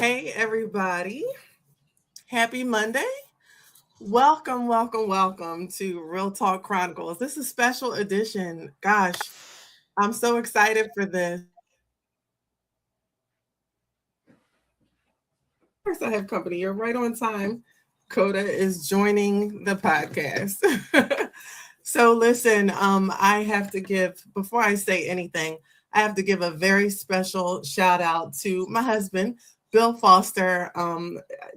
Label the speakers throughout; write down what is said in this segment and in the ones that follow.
Speaker 1: Hey, everybody. Happy Monday. Welcome to Real Talk Chronicles. This is a special edition. Gosh, I'm so excited for this. Of course, I have company. You're right on time. Coda is joining the podcast. So listen, I have to give, before I say anything, I have to give a very special shout out to my husband, Bill Foster.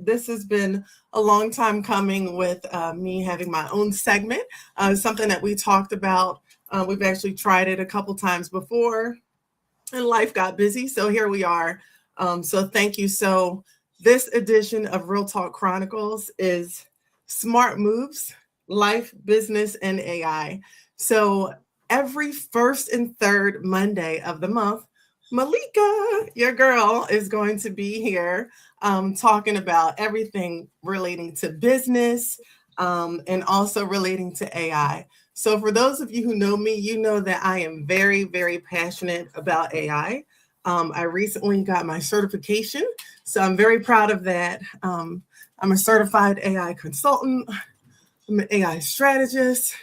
Speaker 1: This has been a long time coming with me having my own segment, something that we talked about. We've actually tried it a couple times before and life got busy. So here we are. So thank you. So this edition of Real Talk Chronicles is Smart Moves, Life, Business, and AI. So every first and third Monday of the month, Malika, your girl, is going to be here talking about everything relating to business and also relating to AI. So for those of you who know me, you know that I am very, very passionate about AI. I recently got my certification, so I'm very proud of that. I'm a certified AI consultant. I'm an AI strategist.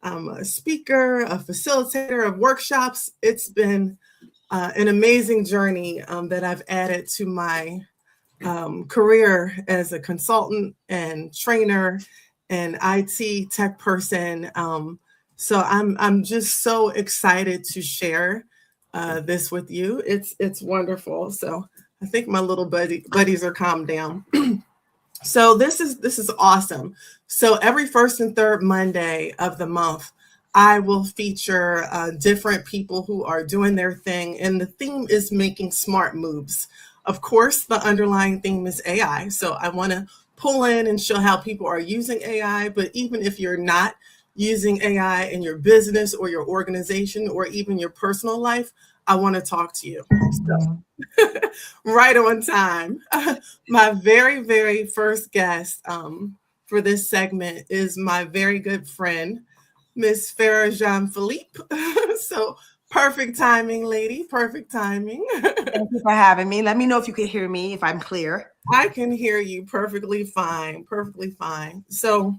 Speaker 1: I'm a speaker, a facilitator of workshops. It's been an amazing journey that I've added to my career as a consultant and trainer and IT tech person. So I'm just so excited to share this with you. It's wonderful. So I think my little buddies are calmed down. So this is awesome. So every first and third Monday of the month, I will feature different people who are doing their thing, and the theme is making smart moves. Of course, the underlying theme is AI. So I want to pull in and show how people are using AI. But even if you're not using AI in your business or your organization or even your personal life, I want to talk to you. So, right on time. My very, very first guest for this segment is my very good friend, Miss Pharah Jean-Philippe. So perfect timing, lady. Perfect timing.
Speaker 2: Thank you for having me. Let me know if you can hear me, if I'm clear.
Speaker 1: I can hear you perfectly fine. Perfectly fine. So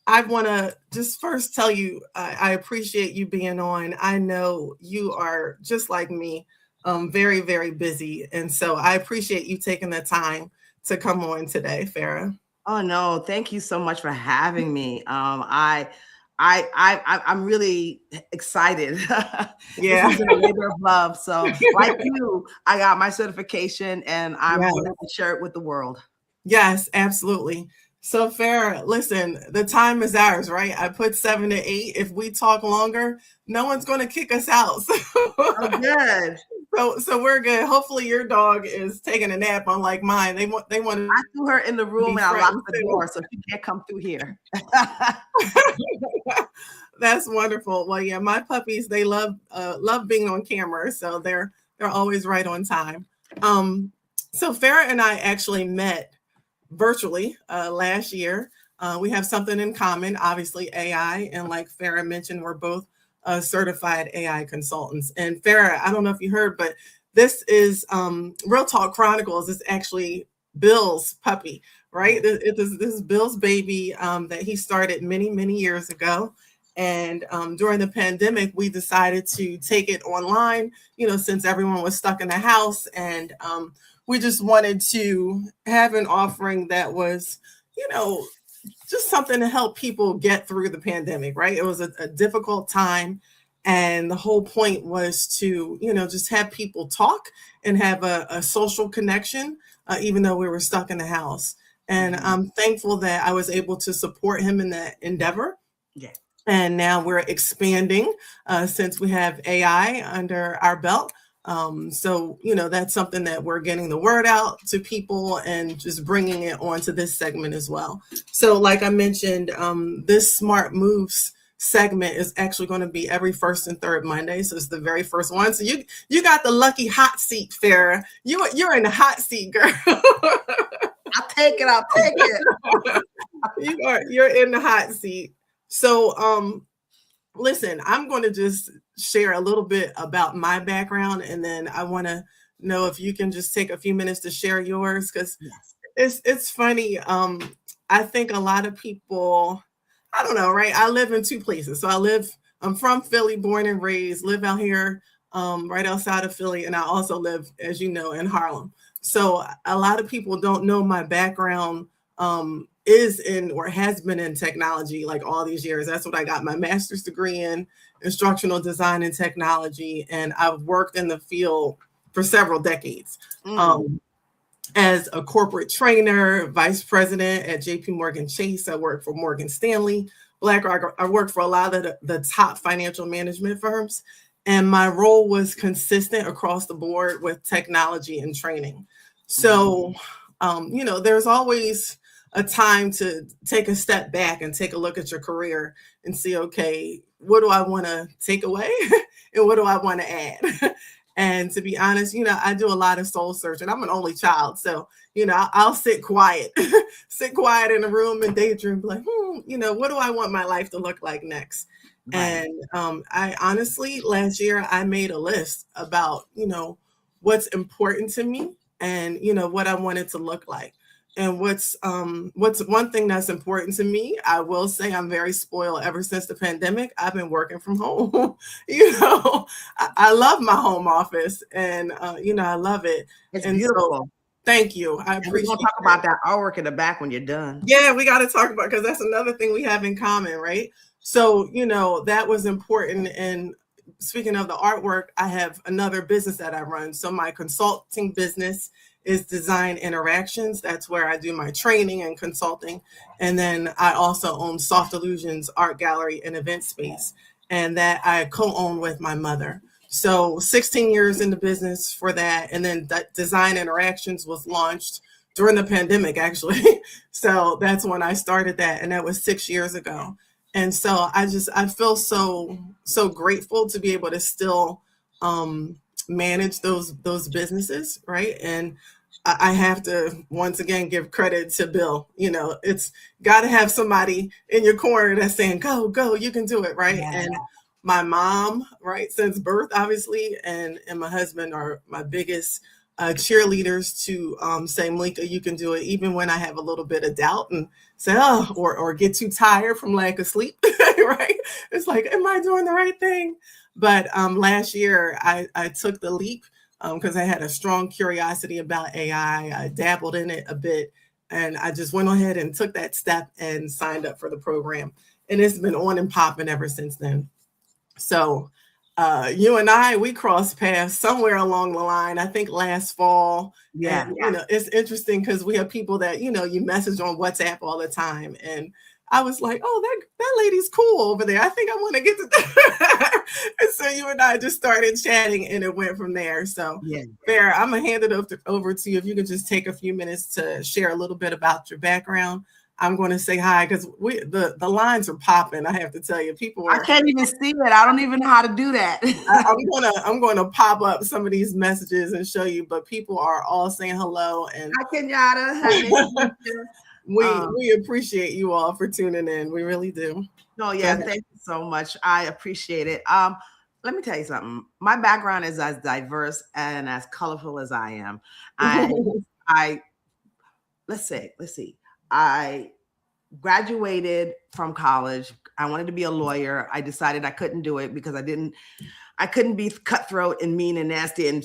Speaker 1: I want to just first tell you, I appreciate you being on. I know you are just like me, very, very busy. And so I appreciate you taking the time to come on today, Pharah.
Speaker 2: Oh no, thank you so much for having me. I'm really excited. This
Speaker 1: Yeah.
Speaker 2: has been a labor of love. So like you, I got my certification and I'm willing to share it with the world.
Speaker 1: Yes, absolutely. So Farrah, listen, the time is ours, right? I put 7 to 8. If we talk longer, no one's going to kick us out.
Speaker 2: Oh, good.
Speaker 1: So we're good. Hopefully your dog is taking a nap, unlike mine. They want.
Speaker 2: I threw her in the room and I locked the door, so she can't come through here.
Speaker 1: That's wonderful. Well, yeah, my puppies, they love being on camera, so they're always right on time. So Farrah and I actually met virtually last year. We have something in common, obviously AI, and like Farrah mentioned, we're both certified AI consultants. And Farrah, I don't know if you heard, but this is Real Talk Chronicles is actually Bill's puppy, right? This is Bill's baby that he started many, many years ago. And during the pandemic, we decided to take it online, since everyone was stuck in the house. And we just wanted to have an offering that was, just something to help people get through the pandemic, right? It was a difficult time. And the whole point was to, just have people talk and have a social connection, even though we were stuck in the house. And I'm thankful that I was able to support him in that endeavor.
Speaker 2: Yeah.
Speaker 1: And now we're expanding since we have AI under our belt. So, that's something that we're getting the word out to people and just bringing it onto this segment as well. So like I mentioned, this Smart Moves segment is actually going to be every first and third Monday. So it's the very first one. So you got the lucky hot seat, Farrah. You're in the hot seat, girl.
Speaker 2: I'll take it.
Speaker 1: You're in the hot seat. So listen, I'm going to just share a little bit about my background, and then I want to know if you can just take a few minutes to share yours, because
Speaker 2: Yes.
Speaker 1: it's funny. I think a lot of people, I don't know, right? I live in two places. So I'm from Philly, born and raised, live out here right outside of Philly, and I also live, as you know, in Harlem. So a lot of people don't know my background is in or has been in technology like all these years. That's what I got my master's degree in, instructional design and technology, and I've worked in the field for several decades. As a corporate trainer, vice president at JP Morgan Chase. I worked for Morgan Stanley, BlackRock. I worked for a lot of the top financial management firms. And my role was consistent across the board with technology and training. So, there's always a time to take a step back and take a look at your career and see, okay, what do I want to take away and what do I want to add? And to be honest, I do a lot of soul searching. I'm an only child. So, I'll sit quiet, sit quiet in a room and daydream, like, what do I want my life to look like next? Right. And I honestly, last year, I made a list about, what's important to me and, what I want it to look like. And what's one thing that's important to me, I will say I'm very spoiled. Ever since the pandemic, I've been working from home. I love my home office, and I love it.
Speaker 2: It's beautiful.
Speaker 1: So, thank you. I appreciate.
Speaker 2: We're gonna talk about that. I'll work in the back when you're done.
Speaker 1: Yeah, we got to talk about, because that's another thing we have in common, right? So that was important. And speaking of the artwork, I have another business that I run. So my consulting business is Design Interactions. That's where I do my training and consulting. And then I also own Soft Illusions Art Gallery and Event Space, and that I co-own with my mother. So 16 years in the business for that. And then that Design Interactions was launched during the pandemic, actually. So that's when I started that. And that was 6 years ago. And so I feel so grateful to be able to still manage those businesses, right? And I have to once again give credit to Bill. It's got to have somebody in your corner that's saying, go, you can do it, right? Yeah. And my mom, right, since birth, obviously, and my husband are my biggest cheerleaders to say, Malika, you can do it, even when I have a little bit of doubt and say, or get too tired from lack of sleep, right? It's like, am I doing the right thing? But last year, I took the leap because I had a strong curiosity about AI. I dabbled in it a bit, and I just went ahead and took that step and signed up for the program. And it's been on and popping ever since then. So you and we crossed paths somewhere along the line, I think last fall. Yeah. And, it's interesting because we have people that, you message on WhatsApp all the time. And I was like, oh, that lady's cool over there. I think I want to get to that. And so you and I just started chatting, and it went from there. So, Pharah, I'm going to hand it over to you. If you could just take a few minutes to share a little bit about your background. I'm going to say hi because the lines are popping. I have to tell you,
Speaker 2: I can't even see it. I don't even know how to do that.
Speaker 1: I'm going to pop up some of these messages and show you. But people are all saying hello. And
Speaker 2: hi, Kenyatta.
Speaker 1: We appreciate you all for tuning in. We really do.
Speaker 2: No, yeah, thank you so much. I appreciate it. Let me tell you something. My background is as diverse and as colorful as I am. Let's see. I graduated from college. I wanted to be a lawyer. I decided I couldn't do it because I couldn't be cutthroat and mean and nasty and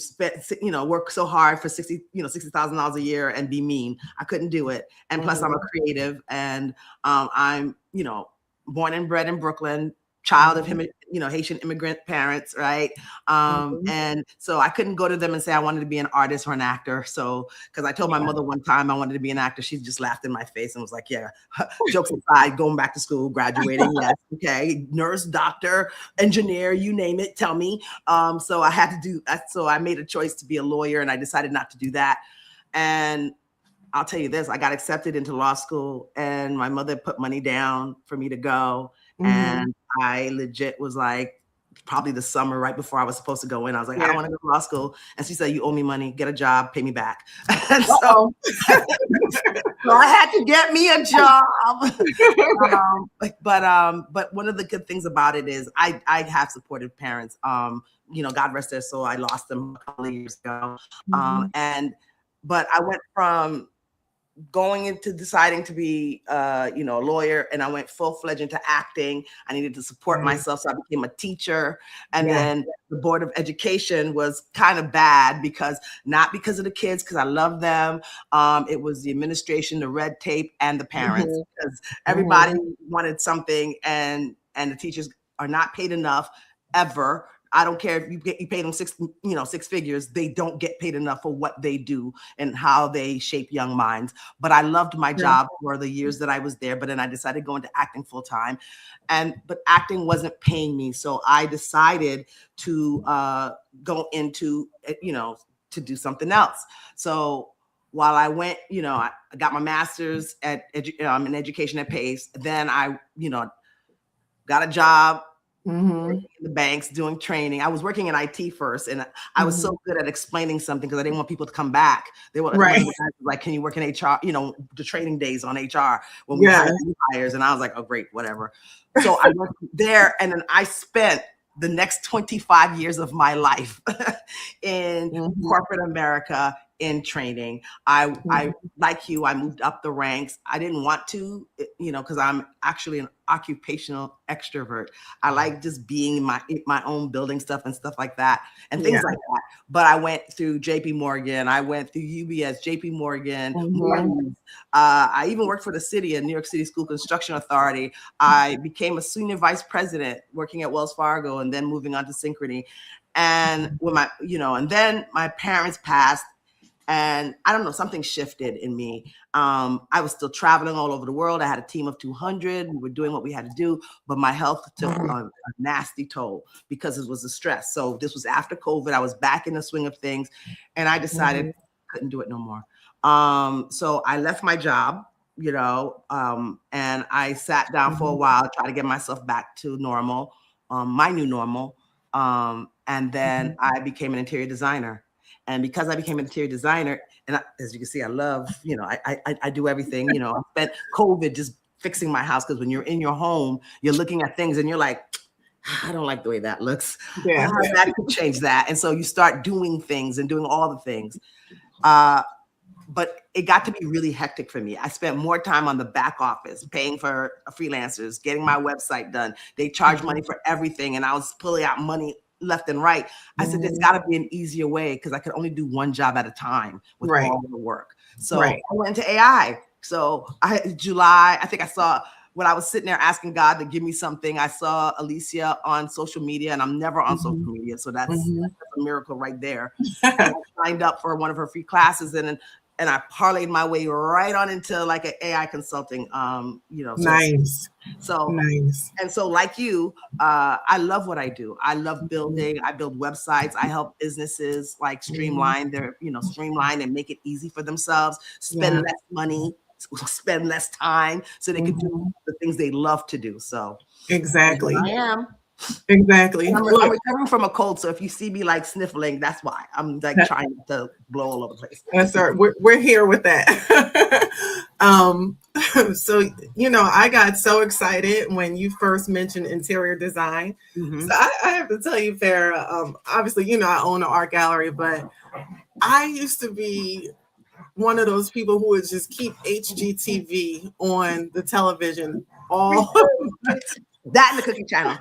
Speaker 2: work so hard for $60,000 a year and be mean. I couldn't do it. And plus I'm a creative, and I'm, born and bred in Brooklyn, child of Haitian immigrant parents, right? And so I couldn't go to them and say I wanted to be an artist or an actor. So, because I told my mother one time I wanted to be an actor, she just laughed in my face and was like, yeah, jokes aside, going back to school, graduating, yes, okay, nurse, doctor, engineer, you name it, tell me. So I had to do that. So I made a choice to be a lawyer, and I decided not to do that. And I'll tell you this, I got accepted into law school, and my mother put money down for me to go. And I legit was like, probably the summer right before I was supposed to go in. I was like, I
Speaker 1: Yeah.
Speaker 2: don't want to go to law school. And she said, you owe me money, get a job, pay me back.
Speaker 1: Uh-oh.
Speaker 2: So I had to get me a job. But one of the good things about it is I have supportive parents. You know, God rest their soul. I lost them a couple of years ago. But I went from going into deciding to be a lawyer, and I went full-fledged into acting. I needed to support myself, so I became a teacher. And then the Board of Education was kind of bad, not because of the kids, because I love them. It was the administration, the red tape, and the parents, because everybody wanted something, and the teachers are not paid enough ever. I don't care if you pay them six figures, they don't get paid enough for what they do and how they shape young minds. But I loved my job for the years that I was there. But then I decided to go into acting full time, but acting wasn't paying me. So I decided to go into, to do something else. So while I went, I got my master's in education at Pace. Then I, got a job in the banks doing training. I was working in IT first, and I was so good at explaining something because I didn't want people to come back. They were like, "Can you work in HR?" The training days on HR when we hired new hires, and I was like, "Oh, great, whatever." So I worked there, and then I spent the next 25 years of my life in corporate America in training. I like you, I moved up the ranks. I didn't want to, because I'm actually an occupational extrovert. I like just being in my own building stuff and stuff like that and things like that. But I went through JP Morgan, I went through UBS, JP Morgan. I even worked for the city, a New York City School Construction Authority. I became a senior vice president working at Wells Fargo and then moving on to Synchrony. And when and then my parents passed. And I don't know, something shifted in me. I was still traveling all over the world. I had a team of 200. We were doing what we had to do, but my health took a nasty toll because it was the stress. So this was after COVID. I was back in the swing of things, and I decided I couldn't do it no more. So I left my job, and I sat down for a while, tried to get myself back to normal, my new normal. And then I became an interior designer. And because I became an interior designer, and as you can see, I love, I do everything. I spent COVID just fixing my house, because when you're in your home, you're looking at things and you're like, I don't like the way that looks. That could change that. And so you start doing things and doing all the things. But it got to be really hectic for me. I spent more time on the back office, paying for freelancers, getting my website done. They charge money for everything, and I was pulling out money left and right. I said, there's got to be an easier way, because I could only do one job at a time with all the work. So I went into AI. So July, I think I saw, when I was sitting there asking God to give me something, I saw Alicia on social media, and I'm never on social media. So that's a miracle right there. And I signed up for one of her free classes, and I parlayed my way right on into like an AI consulting,
Speaker 1: Nice.
Speaker 2: And so like you, I love what I do. I love building. I build websites. I help businesses like streamline streamline and make it easy for themselves, spend less money, spend less time, so they can do the things they love to do. So
Speaker 1: exactly.
Speaker 2: I am.
Speaker 1: Exactly.
Speaker 2: I'm recovering from a cold, so if you see me like sniffling, that's why. I'm like trying to blow all over the place.
Speaker 1: That's right. We're here with that. So I got so excited when you first mentioned interior design. So I have to tell you, Pharah, obviously, I own an art gallery, but I used to be one of those people who would just keep HGTV on the television all
Speaker 2: that in the cooking channel.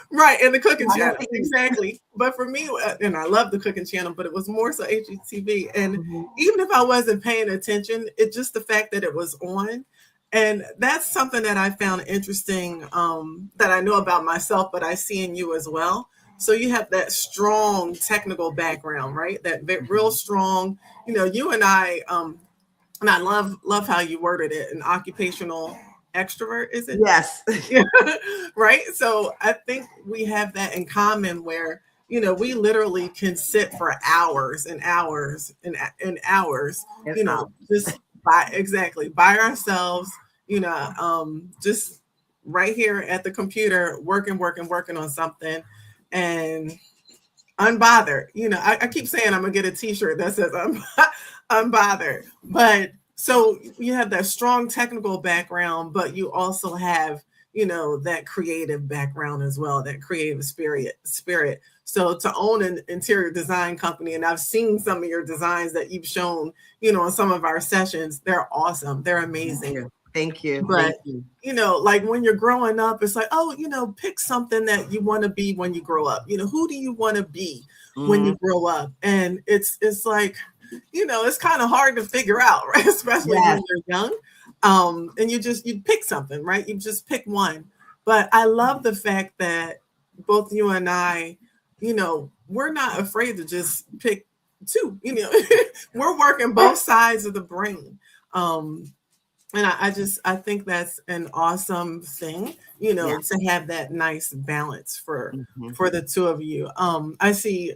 Speaker 1: Right, in the cooking channel, exactly. But for me, and I love the cooking channel, but it was more so HGTV. And even if I wasn't paying attention, it's just the fact that it was on. And that's something that I found interesting, that I know about myself, but I see in you as well. So you have that strong technical background, right? That real strong, you and I love how you worded it, an occupational extrovert, is it?
Speaker 2: Yes.
Speaker 1: Yeah. Right. So I think we have that in common, where we literally can sit for hours and hours and hours, just by ourselves, just right here at the computer, working on something. and unbothered. You know, I keep saying I'm gonna get a T-shirt that says I'm unbothered. But so you have that strong technical background, but you also have, you know, that creative background as well, that creative spirit. So to own an interior design company, and I've seen some of your designs that you've shown, you know, in some of our sessions, they're awesome. They're amazing.
Speaker 2: Thank you.
Speaker 1: But, you know, like when you're growing up, it's like, oh, you know, pick something that you want to be when you grow up. You know, who do you want to be when you grow up? And it's like, you know, it's kind of hard to figure out, right? Especially when you're young. And you pick something, right? You just pick one. But I love the fact that both you and I, you know, we're not afraid to just pick two. You know, we're working both sides of the brain. And I think that's an awesome thing, you know, to have that nice balance for the two of you. I see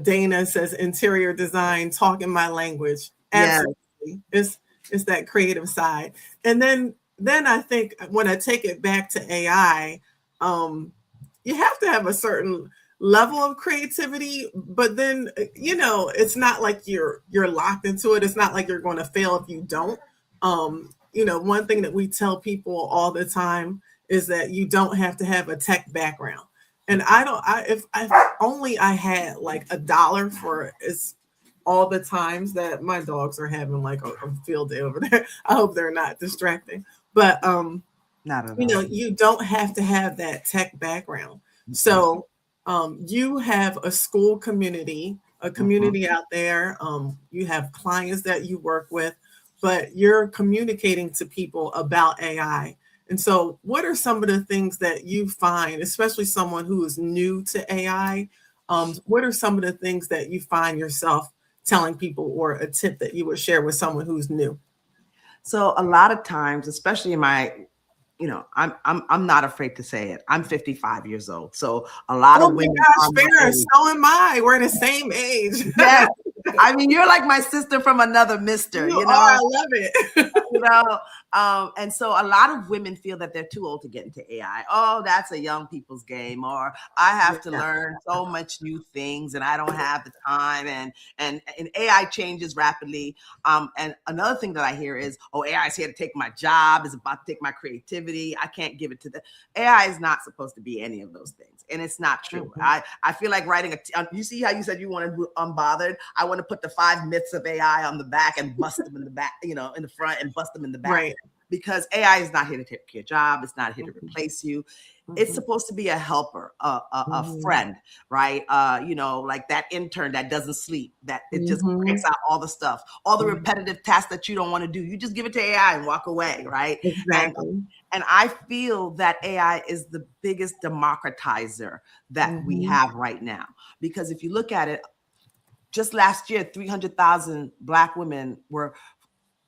Speaker 1: Dana says interior design, talking my language. Absolutely. It's that creative side. And then I think when I take it back to AI, you have to have a certain level of creativity, but then, you know, it's not like you're locked into it. It's not like you're going to fail if you don't. You know, one thing that we tell people all the time is that you don't have to have a tech background. And if only I had like $1 for all the times that my dogs are having like a field day over there. I hope they're not distracting. But
Speaker 2: not at all.
Speaker 1: You know, you don't have to have that tech background. So you have a school community, a community out there. You have clients that you work with, but you're communicating to people about AI. And so what are some of the things that you find, especially someone who is new to AI? What are some of the things that you find yourself telling people, or a tip that you would share with someone who's new?
Speaker 2: So a lot of times, especially in my, you know, I'm not afraid to say it. I'm 55 years old. So a lot of women.
Speaker 1: Oh my gosh, Pharah, so am I. We're the same age.
Speaker 2: Yes. I mean, you're like my sister from another mister, you know.
Speaker 1: I love it.
Speaker 2: You know, and so a lot of women feel that they're too old to get into AI. Oh, that's a young people's game, or I have to learn so much new things and I don't have the time, and AI changes rapidly. And another thing that I hear is, oh, AI is here to take my job, is about to take my creativity. I can't give it to the AI. Is not supposed to be any of those things, and it's not true. I feel like writing you see how you said you wanted unbothered. I want to put the 5 myths of AI on the back and bust them in the back, you know, in the front and bust them in the back.
Speaker 1: Right.
Speaker 2: Because AI is not here to take your job. It's not here to replace you. It's supposed to be a helper, a friend, right? You know, like that intern that doesn't sleep, that it just cranks out all the stuff, all the repetitive tasks that you don't want to do. You just give it to AI and walk away, right?
Speaker 1: Exactly.
Speaker 2: And I feel that AI is the biggest democratizer that we have right now. Because if you look at it, just last year, 300,000 Black women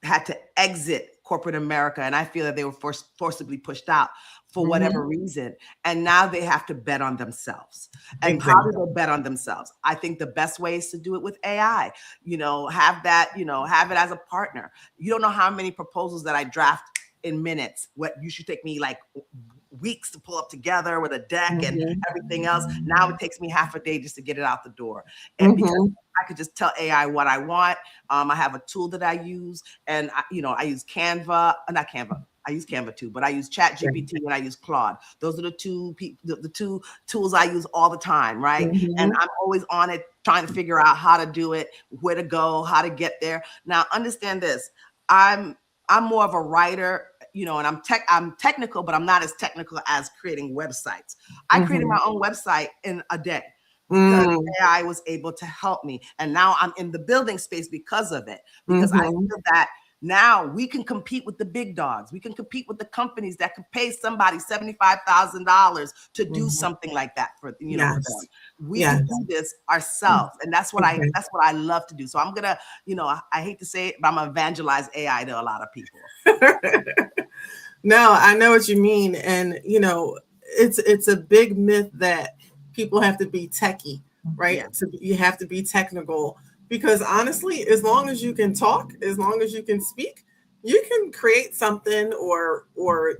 Speaker 2: had to exit corporate America. And I feel that they were forcibly pushed out for whatever reason. And now they have to bet on themselves. And how do they bet on themselves? I think the best way is to do it with AI. You know, have that, you know, have it as a partner. You don't know how many proposals that I draft in minutes. What you should take me like weeks to pull up together with a deck and everything else. Now it takes me half a day just to get it out the door. And because I could just tell AI what I want. I have a tool that I use, and I use Canva, not Canva. I use Canva too, but I use ChatGPT and I use Claude. Those are the two tools I use all the time, right? And I'm always on it, trying to figure out how to do it, where to go, how to get there. Now, understand this: I'm more of a writer, you know, and I'm technical, but I'm not as technical as creating websites. I created my own website in a day because AI was able to help me. And now I'm in the building space because of it, because I feel that now we can compete with the big dogs. We can compete with the companies that can pay somebody $75,000 to do something like that for, you know, for them. We can do this ourselves. And that's what that's what I love to do. So I'm gonna, you know, I hate to say it, but I'm gonna evangelize AI to a lot of people.
Speaker 1: No, I know what you mean. And, you know, it's a big myth that people have to be techie, right? So you have to be technical, because honestly, as long as you can talk, as long as you can speak, you can create something or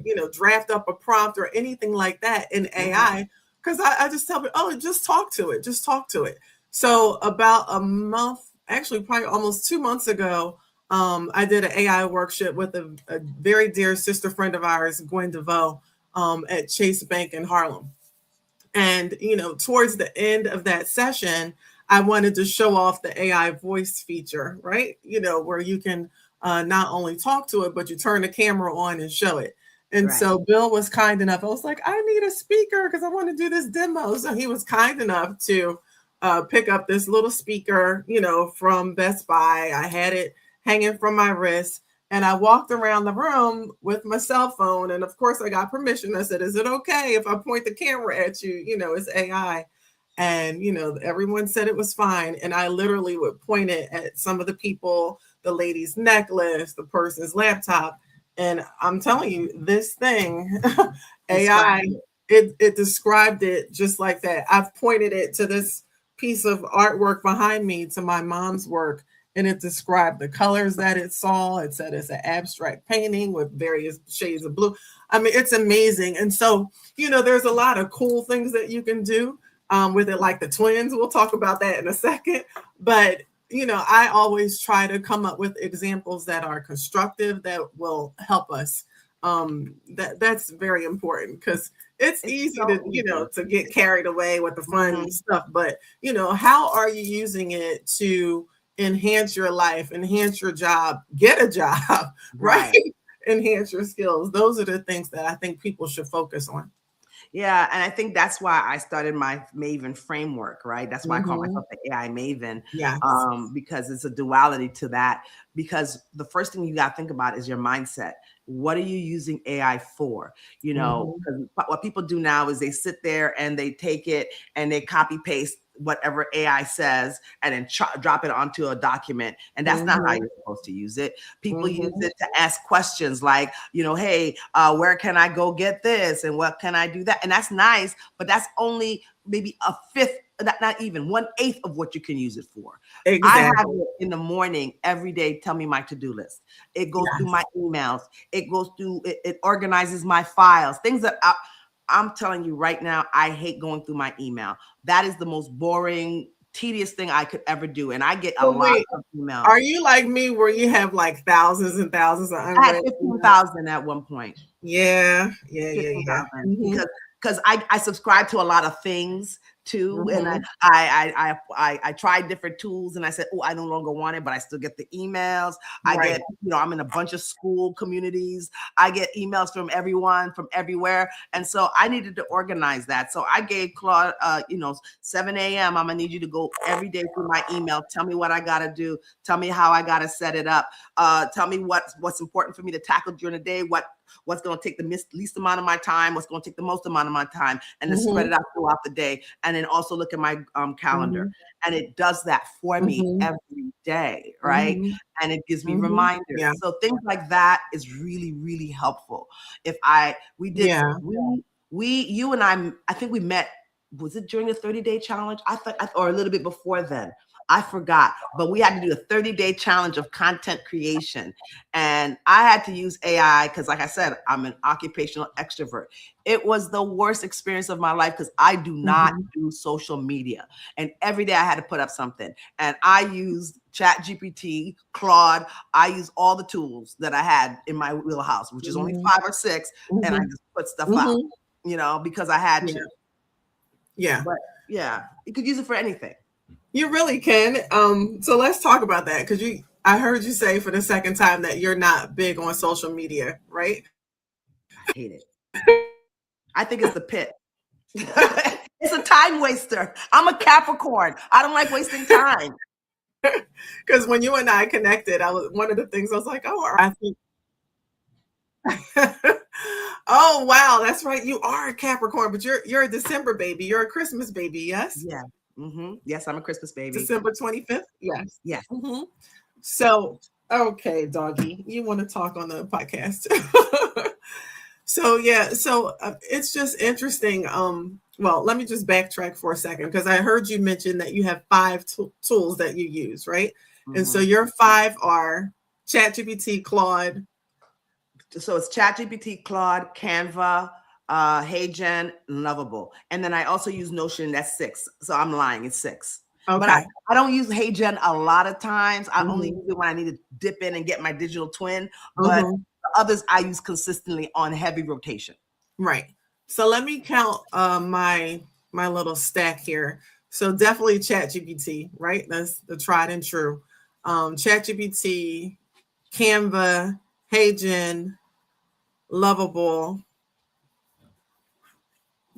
Speaker 1: you know, draft up a prompt or anything like that in AI. because I just tell me, oh, just talk to it, just talk to it. So about a month, actually probably almost 2 months ago, I did an AI workshop with a very dear sister friend of ours, Gwen DeVoe, at Chase Bank in Harlem. And, towards the end of that session, I wanted to show off the AI voice feature, right? Where you can not only talk to it, but you turn the camera on and show it. And
Speaker 2: Right.
Speaker 1: so Bill was kind enough. I was like, I need a speaker because I want to do this demo. So he was kind enough to pick up this little speaker, from Best Buy. I had it hanging from my wrist. And I walked around the room with my cell phone. And of course, I got permission. I said, is it okay if I point the camera at you? It's AI. And, everyone said it was fine. And I literally would point it at some of the people, the lady's necklace, the person's laptop. And I'm telling you, this thing, AI, it described it just like that. I've pointed it to this piece of artwork behind me, to my mom's work. And it described the colors that it saw. It said it's an abstract painting with various shades of blue. I mean, it's amazing. And so, there's a lot of cool things that you can do with it, like the twins. We'll talk about that in a second. But, I always try to come up with examples that are constructive, that will help us. That's very important, because it's easy
Speaker 2: so
Speaker 1: to get carried away with the fun stuff. But, how are you using it to enhance your life, enhance your job, get a job, right? Enhance your skills. Those are the things that I think people should focus on.
Speaker 2: Yeah, and I think that's why I started my Maven framework, right? That's why I call myself the AI Maven, because it's a duality to that. Because the first thing you got to think about is your mindset. What are you using AI for? Because what people do now is they sit there and they take it and they copy paste whatever AI says and then drop it onto a document. And that's not how you're supposed to use it. People use it to ask questions like, hey, where can I go get this? And what can I do that? And that's nice, but that's only maybe a fifth, not even 1/8 of what you can use it for. Exactly. I have it in the morning every day. Tell me my to-do list. It goes through my emails. It goes through, it organizes my files, things that I'm telling you right now, I hate going through my email. That is the most boring, tedious thing I could ever do. And I get a lot of emails.
Speaker 1: Are you like me where you have like thousands and thousands of unread?
Speaker 2: I had 15,000 at one point.
Speaker 1: Yeah.
Speaker 2: Because I subscribe to a lot of things too. And I tried different tools and I said, oh, I no longer want it, but I still get the emails. I get, I'm in a bunch of school communities. I get emails from everyone, from everywhere. And so I needed to organize that. So I gave Claude, 7 a.m. I'm gonna need you to go every day through my email. Tell me what I gotta do. Tell me how I gotta set it up. Tell me what's important for me to tackle during the day. What's going to take the least amount of my time, what's going to take the most amount of my time, and then spread it out throughout the day. And then also look at my calendar. And it does that for me every day, right? And it gives me reminders. Yeah. So things like that is really, really helpful. You and I think we met, was it during the 30-day challenge? Or a little bit before then. I forgot, but we had to do a 30-day challenge of content creation. And I had to use AI because, like I said, I'm an occupational extrovert. It was the worst experience of my life because I do not do social media. And every day I had to put up something. And I used ChatGPT, Claude. I used all the tools that I had in my wheelhouse, which is only 5 or 6. And I just put stuff out, because I had to.
Speaker 1: Yeah.
Speaker 2: But yeah, you could use it for anything.
Speaker 1: You really can. So let's talk about that, because I heard you say for the second time that you're not big on social media, right?
Speaker 2: I hate it. I think it's the pit. It's a time waster. I'm a Capricorn. I don't like wasting time.
Speaker 1: Because when you and I connected, one of the things I was like, oh, I think. Oh wow, that's right. You are a Capricorn, but you're a December baby. You're a Christmas baby, yes?
Speaker 2: Yeah. Yes, I'm a Christmas baby.
Speaker 1: December 25th? Yes.
Speaker 2: Yes.
Speaker 1: So, okay, doggy, you want to talk on the podcast? So it's just interesting. Well, let me just backtrack for a second, because I heard you mention that you have 5 tools that you use, right? And so your 5 are ChatGPT, Claude.
Speaker 2: So it's ChatGPT, Claude, Canva, Hey Jen, Lovable. And then I also use Notion, that's 6. So I'm lying, it's 6. But
Speaker 1: Okay.
Speaker 2: I don't use Hey Jen a lot of times. I only
Speaker 1: Mhm.
Speaker 2: use it when I need to dip in and get my digital twin. But
Speaker 1: Mhm.
Speaker 2: the others I use consistently on heavy rotation.
Speaker 1: Right. So let me count my little stack here. So definitely ChatGPT, right? That's the tried and true. ChatGPT, Canva, HeyGen, Lovable,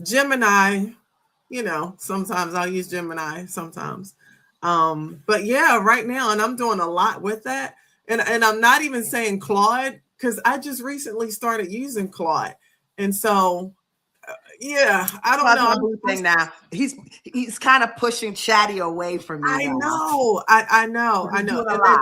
Speaker 1: Gemini. Sometimes I'll use Gemini sometimes. But yeah, right now, and I'm doing a lot with that. And I'm not even saying Claude because I just recently started using Claude. And so yeah, I don't
Speaker 2: Claude's
Speaker 1: know.
Speaker 2: my boo thing now. He's kind of pushing Chatty away from me
Speaker 1: I
Speaker 2: now.
Speaker 1: know. I know.
Speaker 2: He's
Speaker 1: I know.
Speaker 2: doing a lot.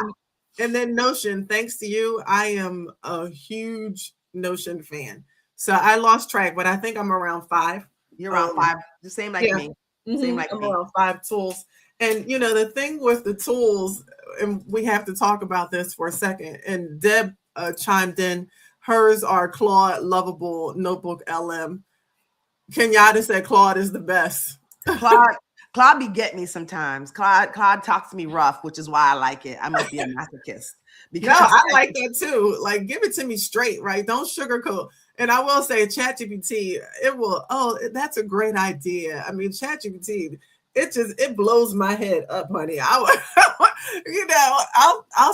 Speaker 1: And then Notion, thanks to you, I am a huge Notion fan. So I lost track, but I think I'm around 5.
Speaker 2: You're around 5, the same like
Speaker 1: Yeah.
Speaker 2: me. Same like
Speaker 1: I'm
Speaker 2: me.
Speaker 1: around 5 tools. And the thing with the tools, and we have to talk about this for a second. And Deb chimed in. Hers are Claude, Lovable, Notebook, LM. Kenyatta said Claude is the best.
Speaker 2: Claude be getting me sometimes. Claude talks to me rough, which is why I like it. I must be a masochist.
Speaker 1: No, I like that too. Like, give it to me straight, right? Don't sugarcoat. And I will say, ChatGPT, it will. Oh, that's a great idea. I mean, ChatGPT, it blows my head up, honey. I'll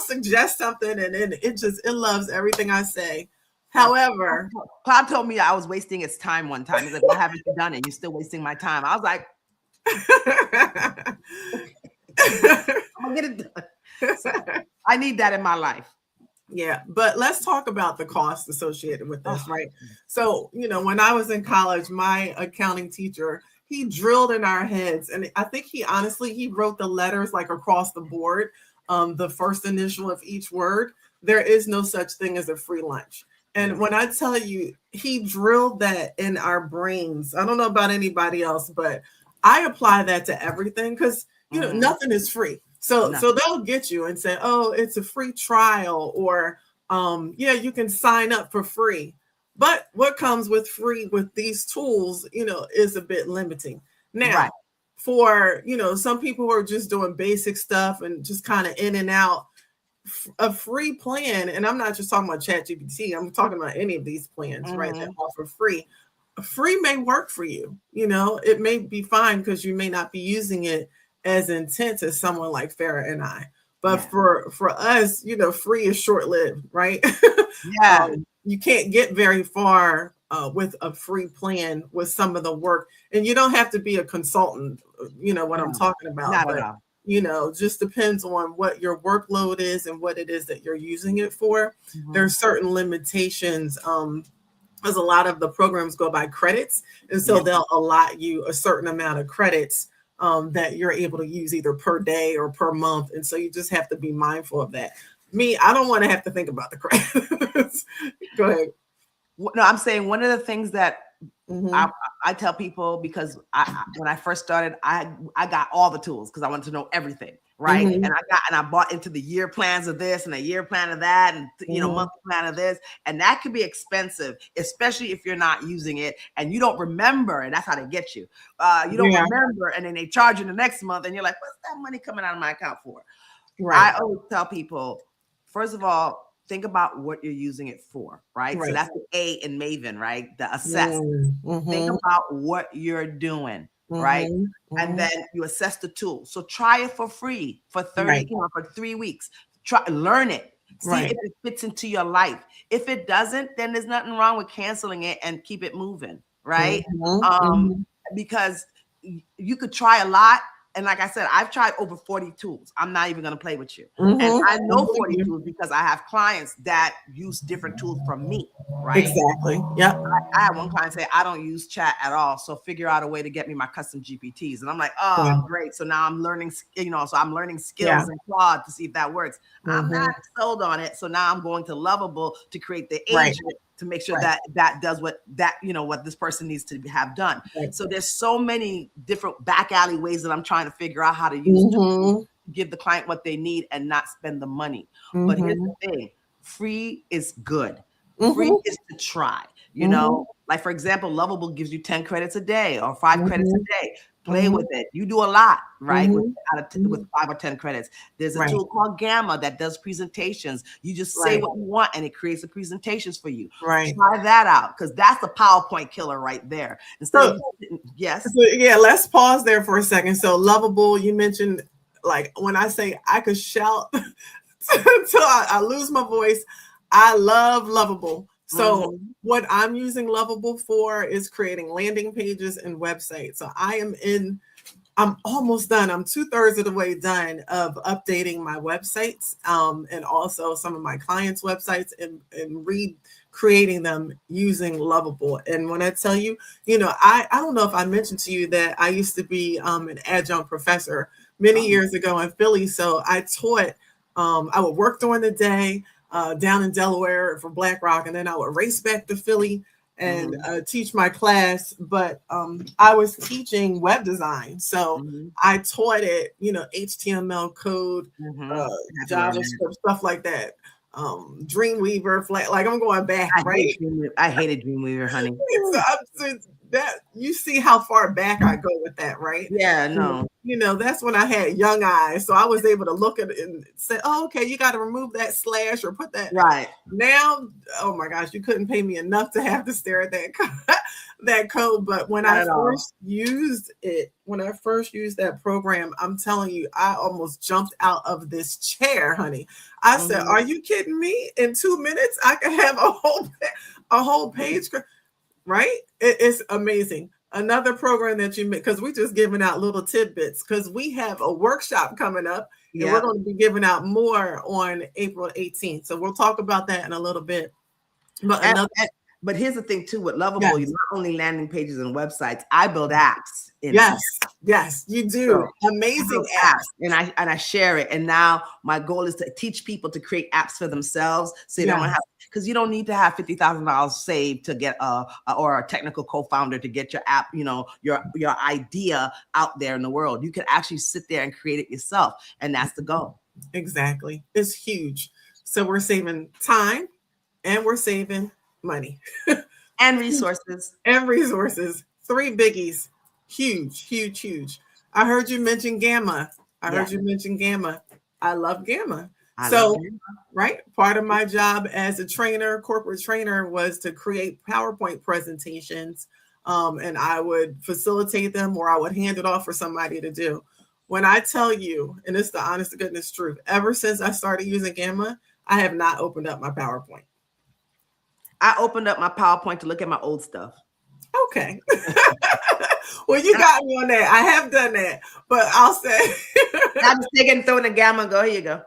Speaker 1: suggest something, and then it loves everything I say. However,
Speaker 2: Claude told me I was wasting its time one time. He's like, "Why haven't you done it? You're still wasting my time." I was like, "I'm gonna get it done." So, I need that in my life.
Speaker 1: Yeah, but let's talk about the cost associated with this, right? So, when I was in college, my accounting teacher, he drilled in our heads, and I think he wrote the letters like across the board, the first initial of each word. There is no such thing as a free lunch. And when I tell you, he drilled that in our brains. I don't know about anybody else, but I apply that to everything because nothing is free. So they'll get you and say, "Oh, it's a free trial," or yeah, you can sign up for free. But what comes with free with these tools, is a bit limiting. Now, for some people who are just doing basic stuff and just kind of in and out, a free plan, and I'm not just talking about ChatGPT, I'm talking about any of these plans, right, that offer free. Free may work for you. It may be fine because you may not be using it as intense as someone like Pharah and I. But for us, free is short-lived, right?
Speaker 2: Yeah.
Speaker 1: You can't get very far with a free plan with some of the work. And you don't have to be a consultant, what I'm talking about.
Speaker 2: Not
Speaker 1: but
Speaker 2: at all.
Speaker 1: Just depends on what your workload is and what it is that you're using it for. There's certain limitations. Because a lot of the programs go by credits, and so they'll allot you a certain amount of credits that you're able to use either per day or per month, and so you just have to be mindful of that. Me, I don't want to have to think about the credits. Go ahead.
Speaker 2: No, I'm saying one of the things that I tell people, because when I first started, I got all the tools because I wanted to know everything, right? And I bought into the year plans of this and a year plan of that, and monthly plan of this, and that could be expensive, especially if you're not using it and you don't remember, and that's how they get you. You don't remember, and then they charge you the next month, and you're like, "What's that money coming out of my account for?" Right. I always tell people, first of all, think about what you're using it for, right? So that's the A in Maven, right? The assess. Think about what you're doing, right? And then you assess the tool. So try it for free for 30, for 3 weeks. Learn it. See if it fits into your life. If it doesn't, then there's nothing wrong with canceling it and keep it moving, right? Because you could try a lot. And like I said, I've tried over 40 tools. I'm not even going to play with you. And I know 40 tools because I have clients that use different tools from me, right?
Speaker 1: Exactly. Yep.
Speaker 2: I had one client say, "I don't use chat at all. So figure out a way to get me my custom GPTs." And I'm like, "Oh, great. So now I'm learning, so I'm learning skills in Claude to see if that works." I'm not sold on it. So now I'm going to Lovable to create the agent to make sure that does what this person needs to have done. So there's so many different back alley ways that I'm trying to figure out how to use to give the client what they need and not spend the money. But here's the thing: free is good. Free is to try. Like, for example, Lovable gives you 10 credits a day or 5 credits a
Speaker 1: Mhm.
Speaker 2: day. Play
Speaker 1: Mhm.
Speaker 2: with it. You do a lot, right? With
Speaker 1: Mhm.
Speaker 2: with
Speaker 1: Mhm.
Speaker 2: 5 or 10 credits. There's a
Speaker 1: Right.
Speaker 2: tool called Gamma that does presentations. You just say
Speaker 1: Right.
Speaker 2: what you want and it creates the presentations for you.
Speaker 1: Right.
Speaker 2: Try that out, because that's a PowerPoint killer right there. Instead of
Speaker 1: So,
Speaker 2: yes.
Speaker 1: so yeah, let's pause there for a second. So Lovable, you mentioned, like, when I say I could shout until I lose my voice, I love Lovable. So
Speaker 2: Mhm.
Speaker 1: what I'm using Lovable for is creating landing pages and websites. So I'm almost done. I'm 2/3 of the way done of updating my websites, and also some of my clients' websites, and recreating them using Lovable. And when I tell you, I don't know if I mentioned to you that I used to be an adjunct professor many
Speaker 2: Oh.
Speaker 1: years ago in Philly. So I taught. I would work during the day down in Delaware for BlackRock, and then I would race back to Philly and
Speaker 2: Mhm.
Speaker 1: teach my class. But I was teaching web design, so
Speaker 2: Mhm.
Speaker 1: I taught it, HTML code,
Speaker 2: Mhm.
Speaker 1: uh,
Speaker 2: You have to learn that.
Speaker 1: JavaScript, stuff like that. Dreamweaver, like I'm going back, right?
Speaker 2: I hated Dreamweaver, honey.
Speaker 1: So, so that you see how far back I go with that, right?
Speaker 2: Yeah, no.
Speaker 1: That's when I had young eyes, so I was able to look at it and say, "Oh, okay, you got to remove that slash or put that."
Speaker 2: Right.
Speaker 1: Now, oh my gosh, you couldn't pay me enough to have to stare at that that code. But when
Speaker 2: Not
Speaker 1: I
Speaker 2: at all.
Speaker 1: first used it, when I first used that program, I'm telling you, I almost jumped out of this chair, honey. I said,
Speaker 2: Mhm.
Speaker 1: "Are you kidding me? In 2 minutes, I could have a whole page." Right? It's amazing. Another program that you make, because we just giving out little tidbits, because we have a workshop coming up, and we're
Speaker 2: Yep.
Speaker 1: going to be giving out more on April 18th. So we'll talk about that in a little bit. But
Speaker 2: And,
Speaker 1: another,
Speaker 2: and- but here's the thing too with Lovable, you're
Speaker 1: yes,
Speaker 2: not only landing pages and websites. I build apps in it.
Speaker 1: yes, yes, you do.
Speaker 2: So I
Speaker 1: Amazing
Speaker 2: build
Speaker 1: apps.
Speaker 2: apps and I share it. And now my goal is to teach people to create apps for themselves, so you don't
Speaker 1: Yeah,
Speaker 2: have, because you don't need to have $50,000 saved to get or a technical co-founder to get your app, your idea out there in the world. You can actually sit there and create it yourself, and that's the goal.
Speaker 1: exactly. It's huge. So we're saving time and we're saving money
Speaker 2: And resources.
Speaker 1: and resources. Three biggies. Huge, huge, huge. I heard you mention Gamma. I
Speaker 2: Yeah,
Speaker 1: heard you mention Gamma. I love Gamma.
Speaker 2: I love
Speaker 1: So,
Speaker 2: them.
Speaker 1: right, part of my job as a trainer, corporate trainer, was to create PowerPoint presentations. And I would facilitate them, or I would hand it off for somebody to do. When I tell you, and it's the honest to goodness truth, ever since I started using Gamma, I have not opened up my PowerPoint.
Speaker 2: I opened up my PowerPoint to look at my old stuff.
Speaker 1: Okay. Well, you got me on that. I have done that, but I'll say,
Speaker 2: I just take it and throw it in Gamma and go, here you go.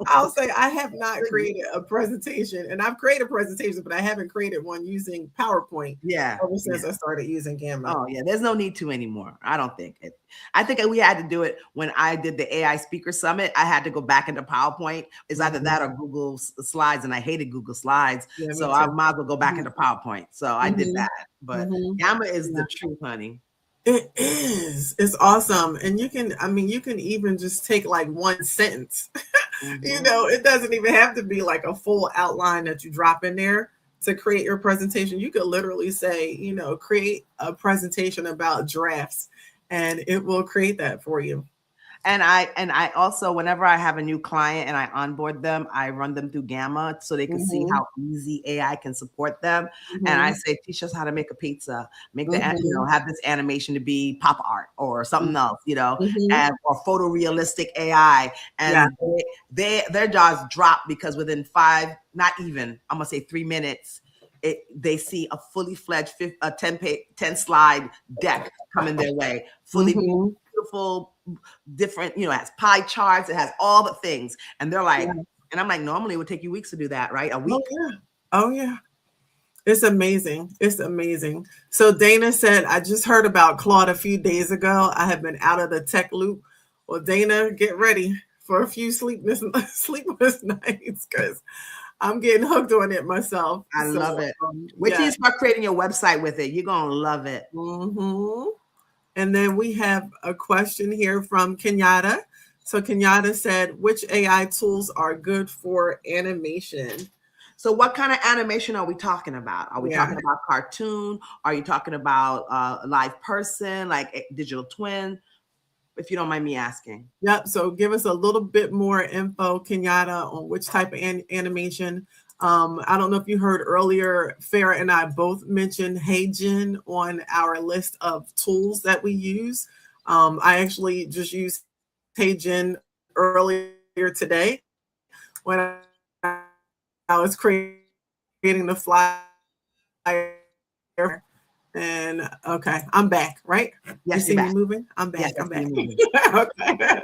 Speaker 1: I'll say I have not created a presentation, and I've created presentations, but I haven't created one using PowerPoint
Speaker 2: Yeah.
Speaker 1: ever since
Speaker 2: Yeah.
Speaker 1: I started using Gamma.
Speaker 2: Oh yeah, there's no need to anymore. I don't think it. I think we had to do it when I did the AI Speaker Summit. I had to go back into PowerPoint. It's either that or Google Slides, and I hated Google Slides,
Speaker 1: Yeah, me
Speaker 2: so I
Speaker 1: too.
Speaker 2: might as well go back into PowerPoint. So I did
Speaker 1: Mhm.
Speaker 2: that. But
Speaker 1: Mhm.
Speaker 2: Gamma is
Speaker 1: Yeah.
Speaker 2: the truth, honey.
Speaker 1: It is. It's awesome. And you can even just take like one sentence.
Speaker 2: Mhm.
Speaker 1: It doesn't even have to be like a full outline that you drop in there to create your presentation. You could literally say, create a presentation about drafts, and it will create that for you.
Speaker 2: And I also, whenever I have a new client and I onboard them, I run them through Gamma so they can see
Speaker 1: Mhm.
Speaker 2: how easy AI can support them. And I
Speaker 1: Mhm.
Speaker 2: say, teach us how to make a pizza,
Speaker 1: Mhm.
Speaker 2: have this animation to be pop art or something else,
Speaker 1: Mhm.
Speaker 2: and or photorealistic AI.
Speaker 1: Yeah.
Speaker 2: And their jaws drop because within not even, I'm gonna say 3 minutes, they see a fully fledged 10 slide deck coming their way, fully
Speaker 1: Mhm.
Speaker 2: beautiful, different, it has pie charts, it has all the things. And they're like,
Speaker 1: Yeah.
Speaker 2: and I'm like, normally it would take you weeks to do that, right? A
Speaker 1: Oh
Speaker 2: week.
Speaker 1: yeah. Oh yeah. It's amazing. It's amazing. So Dana said, I just heard about Claude a few days ago. I have been out of the tech loop. Well, Dana, get ready for a few sleepless nights, because I'm getting hooked on it myself.
Speaker 2: I
Speaker 1: So
Speaker 2: love it. Wait till
Speaker 1: yeah.
Speaker 2: you start creating your website with it. You're gonna love it.
Speaker 1: Hmm. And then we have a question here from Kenyatta. So Kenyatta said, which AI tools are good for animation?
Speaker 2: So what kind of animation are we talking about? Are we
Speaker 1: Yeah.
Speaker 2: talking about cartoon? Are you talking about a live person, like a digital twin? If you don't mind me asking.
Speaker 1: Yep. So give us a little bit more info, Kenyatta, on which type of animation. I don't know if you heard earlier, Farah and I both mentioned HeyGen on our list of tools that we use. I actually just used HeyGen earlier today when I was creating the flyer. And okay, I'm back, right? You
Speaker 2: Yes,
Speaker 1: see
Speaker 2: you're
Speaker 1: me
Speaker 2: back.
Speaker 1: moving? I'm back.
Speaker 2: Yes, I
Speaker 1: I'm
Speaker 2: see you
Speaker 1: back.
Speaker 2: moving.
Speaker 1: Okay.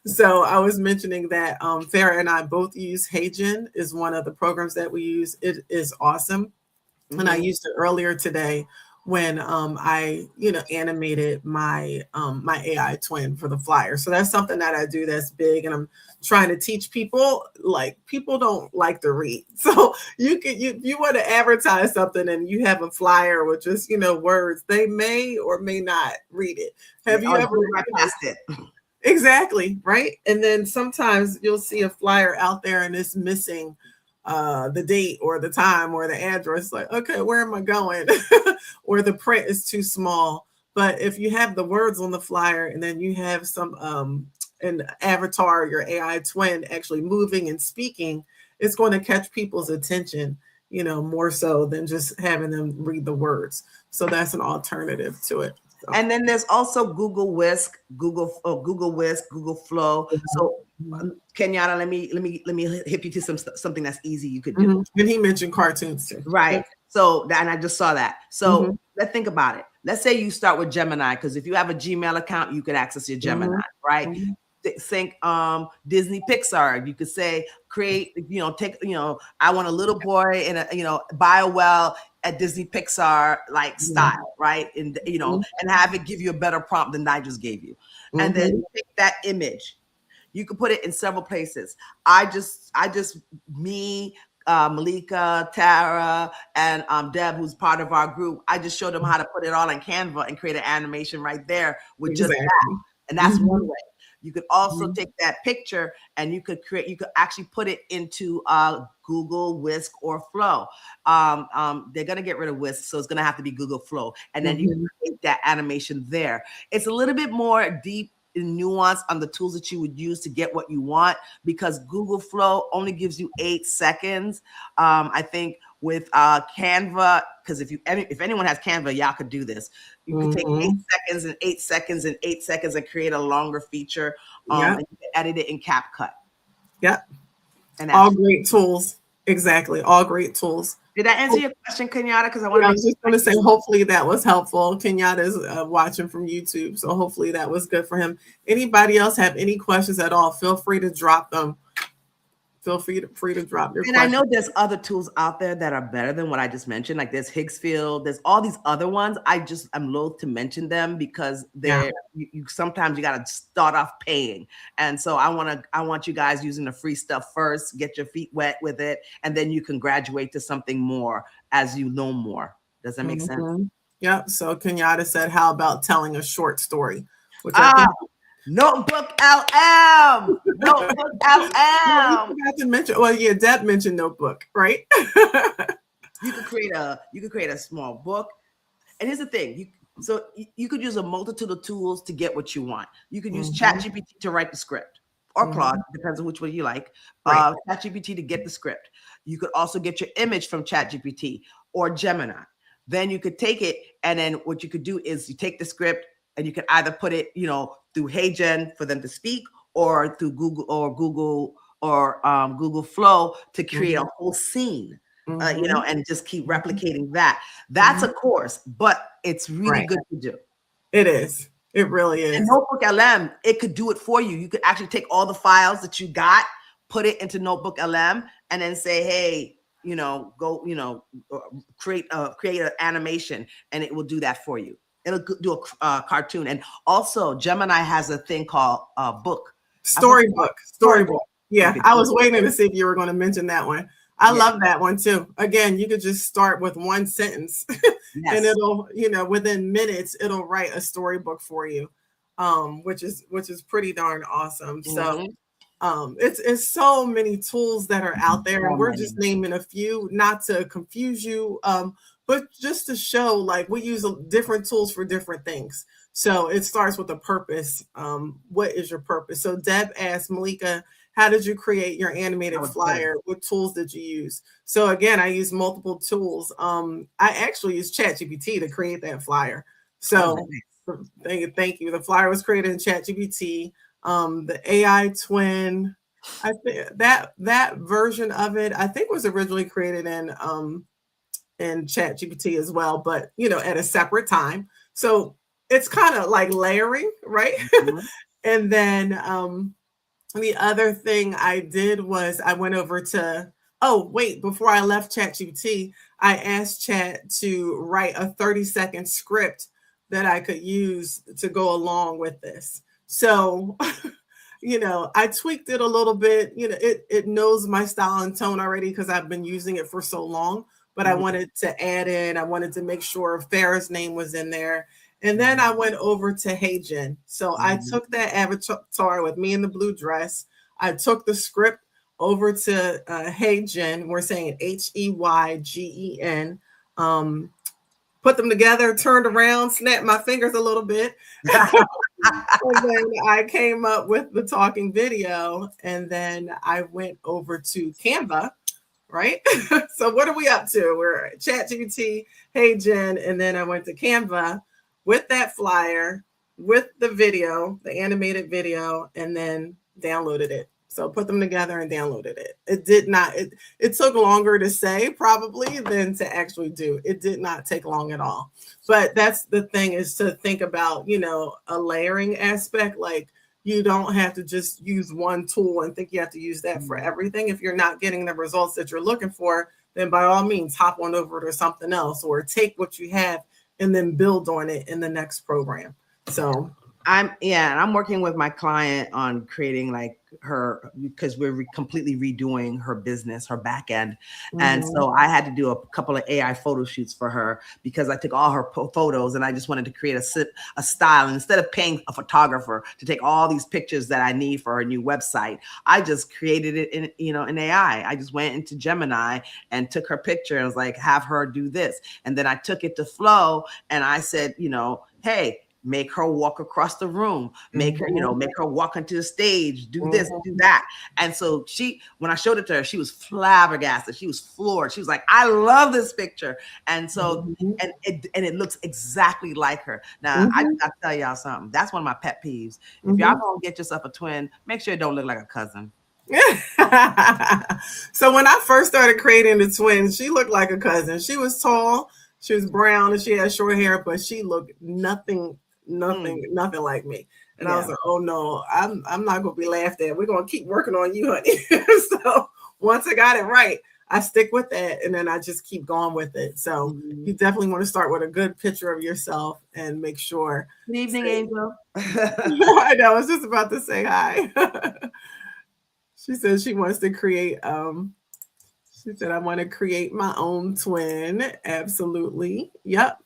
Speaker 1: So I was mentioning that Farah and I both use HeyGen is one of the programs that we use. It is awesome. And I
Speaker 2: Mhm.
Speaker 1: used it earlier today when I animated my AI twin for the flyer. So that's something that I do that's big, and I'm trying to teach people. Like, people don't like to read, so you want to advertise something and you have a flyer with just words, they may or may not read it. Have you
Speaker 2: I'll
Speaker 1: ever
Speaker 2: go right past it.
Speaker 1: Exactly, right? And then sometimes you'll see a flyer out there and it's missing the date or the time or the address. Like, okay, where am I going? Or the print is too small. But if you have the words on the flyer and then you have some an avatar, your AI twin actually moving and speaking, it's going to catch people's attention, more so than just having them read the words. So that's an alternative to it. So.
Speaker 2: And then there's also Google Whisk, Google Whisk, Google Flow. So Kenyatta, let me hip you to something that's easy you could do.
Speaker 1: Mm-hmm. And he mentioned cartoons too.
Speaker 2: Right. So and I just saw that. So let's think about it. Let's say you start with Gemini, because if you have a Gmail account, you can access your Gemini, right? Think Disney Pixar. You could say create, take, I want a little boy in a, buy a well at Disney Pixar like style, right? And and have it give you a better prompt than I just gave you. And then you take that image. You could put it in several places. Me, Malika, Tara, and Deb, who's part of our group, I just showed them how to put it all in Canva and create an animation right there with just that. And that's one way. You could also take that picture and you could actually put it into Google Whisk or Flow. They're going to get rid of Whisk, so it's going to have to be Google Flow. And then you can create that animation there. It's a little bit more deep in nuance on the tools that you would use to get what you want, because Google Flow only gives you 8 seconds. I think with Canva, because if anyone has Canva, y'all could do this. You could take 8 seconds and 8 seconds and 8 seconds and create a longer feature. And you can edit it in CapCut.
Speaker 1: Yep. And all great tools. Exactly. All great tools.
Speaker 2: Did that answer your question, Kenyatta? Because I
Speaker 1: was just going to say, hopefully that was helpful. Kenyatta is watching from YouTube, so hopefully that was good for him. Anybody else have any questions at all? Feel free to drop them. Feel free to drop your questions.
Speaker 2: I know there's other tools out there that are better than what I just mentioned. Like there's Higgsfield, there's all these other ones. I'm loath to mention them because they're sometimes you got to start off paying. And so I want you guys using the free stuff first, get your feet wet with it, and then you can graduate to something more as you know more. Does that make sense?
Speaker 1: Yep. So Kenyatta said, how about telling a short story? Which
Speaker 2: Notebook LM. Notebook LM.
Speaker 1: You forgot to mention. Well, yeah, Deb mentioned Notebook, right?
Speaker 2: You could create a small book. And here's the thing: you could use a multitude of tools to get what you want. You could use ChatGPT to write the script, or Claude, depends on which one you like. ChatGPT to get the script. You could also get your image from ChatGPT or Gemini. Then you could take it, and then what you could do is you take the script, and you can either put it, through HeyGen for them to speak, or through Google Flow to create a whole scene, and just keep replicating that. That's a course, but it's really good to do.
Speaker 1: It is. It really is.
Speaker 2: And Notebook LM, it could do it for you. You could actually take all the files that you got, put it into Notebook LM, and then say, hey, go, create an animation, and it will do that for you. It'll do a cartoon. And also Gemini has a thing called book.
Speaker 1: Storybook. Yeah, I was waiting to see if you were going to mention that one. I love that one too. Again, you could just start with one sentence and it'll, within minutes, it'll write a storybook for you, which is pretty darn awesome. So It's so many tools that are out there,
Speaker 2: So
Speaker 1: and we're
Speaker 2: many.
Speaker 1: just naming a few, not to confuse you, but just to show like we use different tools for different things. So it starts with a purpose. What is your purpose? So Deb asked Malika, how did you create your
Speaker 2: I
Speaker 1: animated
Speaker 2: would say.
Speaker 1: flyer? What tools did you use? So again, I use multiple tools. I actually used ChatGPT to create that flyer.
Speaker 2: Oh,
Speaker 1: So
Speaker 2: nice.
Speaker 1: thank you. The flyer was created in ChatGPT. The AI twin, I think that version of it, I think was originally created in Chat GPT as well, but at a separate time. So it's kind of like layering, right?
Speaker 2: Mhm.
Speaker 1: And then the other thing I did was I went over to, oh wait, before I left Chat GPT, I asked Chat to write a 30-second script that I could use to go along with this. So I tweaked it a little bit. It knows my style and tone already because I've been using it for so long. But I
Speaker 2: Mhm.
Speaker 1: wanted to add in, I wanted to make sure Farah's name was in there. And then I
Speaker 2: Mhm.
Speaker 1: went over to Hey Jen. So I
Speaker 2: Mhm.
Speaker 1: took that avatar with me in the blue dress. I took the script over to Hey Jen. We're saying it Heygen. Um, Put them together, turned around, snapped my fingers a little bit. And then I came up with the talking video, and then I went over to Canva, right? So what are we up to? We're at ChatGPT, Hey Jen, and then I went to Canva with that flyer, with the video, the animated video, and then downloaded it. So put them together and downloaded it. It did not. It took longer to say probably than to actually do. It did not take long at all. But that's the thing, is to think about a layering aspect. Like, you don't have to just use one tool and think you have to use that for
Speaker 2: Mhm.
Speaker 1: everything. If you're not getting the results that you're looking for, then by all means hop on over to something else, or take what you have and then build on it in the next program. So
Speaker 2: And I'm working with my client on creating like her, because we're completely redoing her business, her back end. And
Speaker 1: mhm,
Speaker 2: so I had to do a couple of AI photo shoots for her because I took all her photos and I just wanted to create a style. And instead of paying a photographer to take all these pictures that I need for her new website, I just created it in AI. I just went into Gemini and took her picture and was like, have her do this. And then I took it to Flow and I said, hey, make her walk across the room, make her,
Speaker 1: mhm,
Speaker 2: make her walk onto the stage, do this, do
Speaker 1: mhm,
Speaker 2: that. And so when I showed it to her, she was flabbergasted. She was floored. She was like, I love this picture. And so,
Speaker 1: mhm,
Speaker 2: and it looks exactly like her. Now, I
Speaker 1: mhm,
Speaker 2: gotta tell y'all something. That's one of my pet peeves. If y'all
Speaker 1: mhm.
Speaker 2: gonna get yourself a twin, make sure it don't look like a cousin.
Speaker 1: So when I first started creating the twins, she looked like a cousin. She was tall, she was brown, and she had short hair, but she looked
Speaker 2: Mm,
Speaker 1: nothing like me. And I was
Speaker 2: yeah.
Speaker 1: like, oh no, I'm not gonna be laughed at. We're gonna keep working on you, honey. So once I got it right, I stick with that, and then I just keep going with it. So
Speaker 2: Mhm.
Speaker 1: you definitely want to start with a good picture of yourself and make sure.
Speaker 2: Good evening, Angel.
Speaker 1: I know, I was just about to say hi. She says she wants to create she said I want to create my own twin. Absolutely. Yep.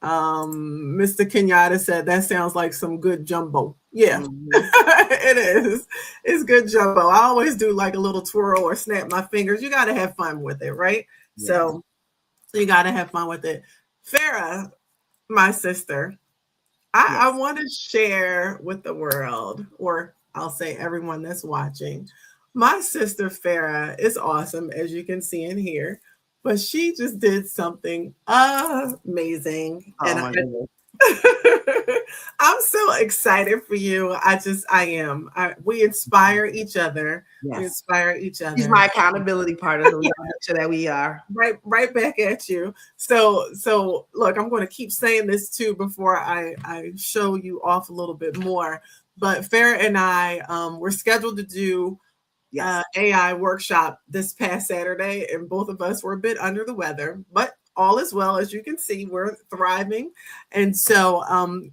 Speaker 1: Mr. Kenyatta said that sounds like some good jumbo. Yeah.
Speaker 2: Mhm.
Speaker 1: It is. It's good jumbo. I always do like a little twirl or snap my fingers. You got to have fun with it, right?
Speaker 2: Yes.
Speaker 1: So you got to have fun with it. Farah, my sister, I
Speaker 2: Yes.
Speaker 1: want to share with the world, or I'll say everyone that's watching. My sister Farah is awesome, as you can see and hear, but she just did something amazing.
Speaker 2: Oh my goodness.
Speaker 1: I'm so excited for you. I am. We inspire each other. We
Speaker 2: Yes.
Speaker 1: inspire each
Speaker 2: He's
Speaker 1: other.
Speaker 2: my accountability partner, so we gotta make sure that we are.
Speaker 1: Right back at you. So look, I'm going to keep saying this too before I show you off a little bit more. But Farah and I were scheduled to do
Speaker 2: Yes.
Speaker 1: AI workshop this past Saturday, and both of us were a bit under the weather, but all is well. As you can see, we're thriving. And so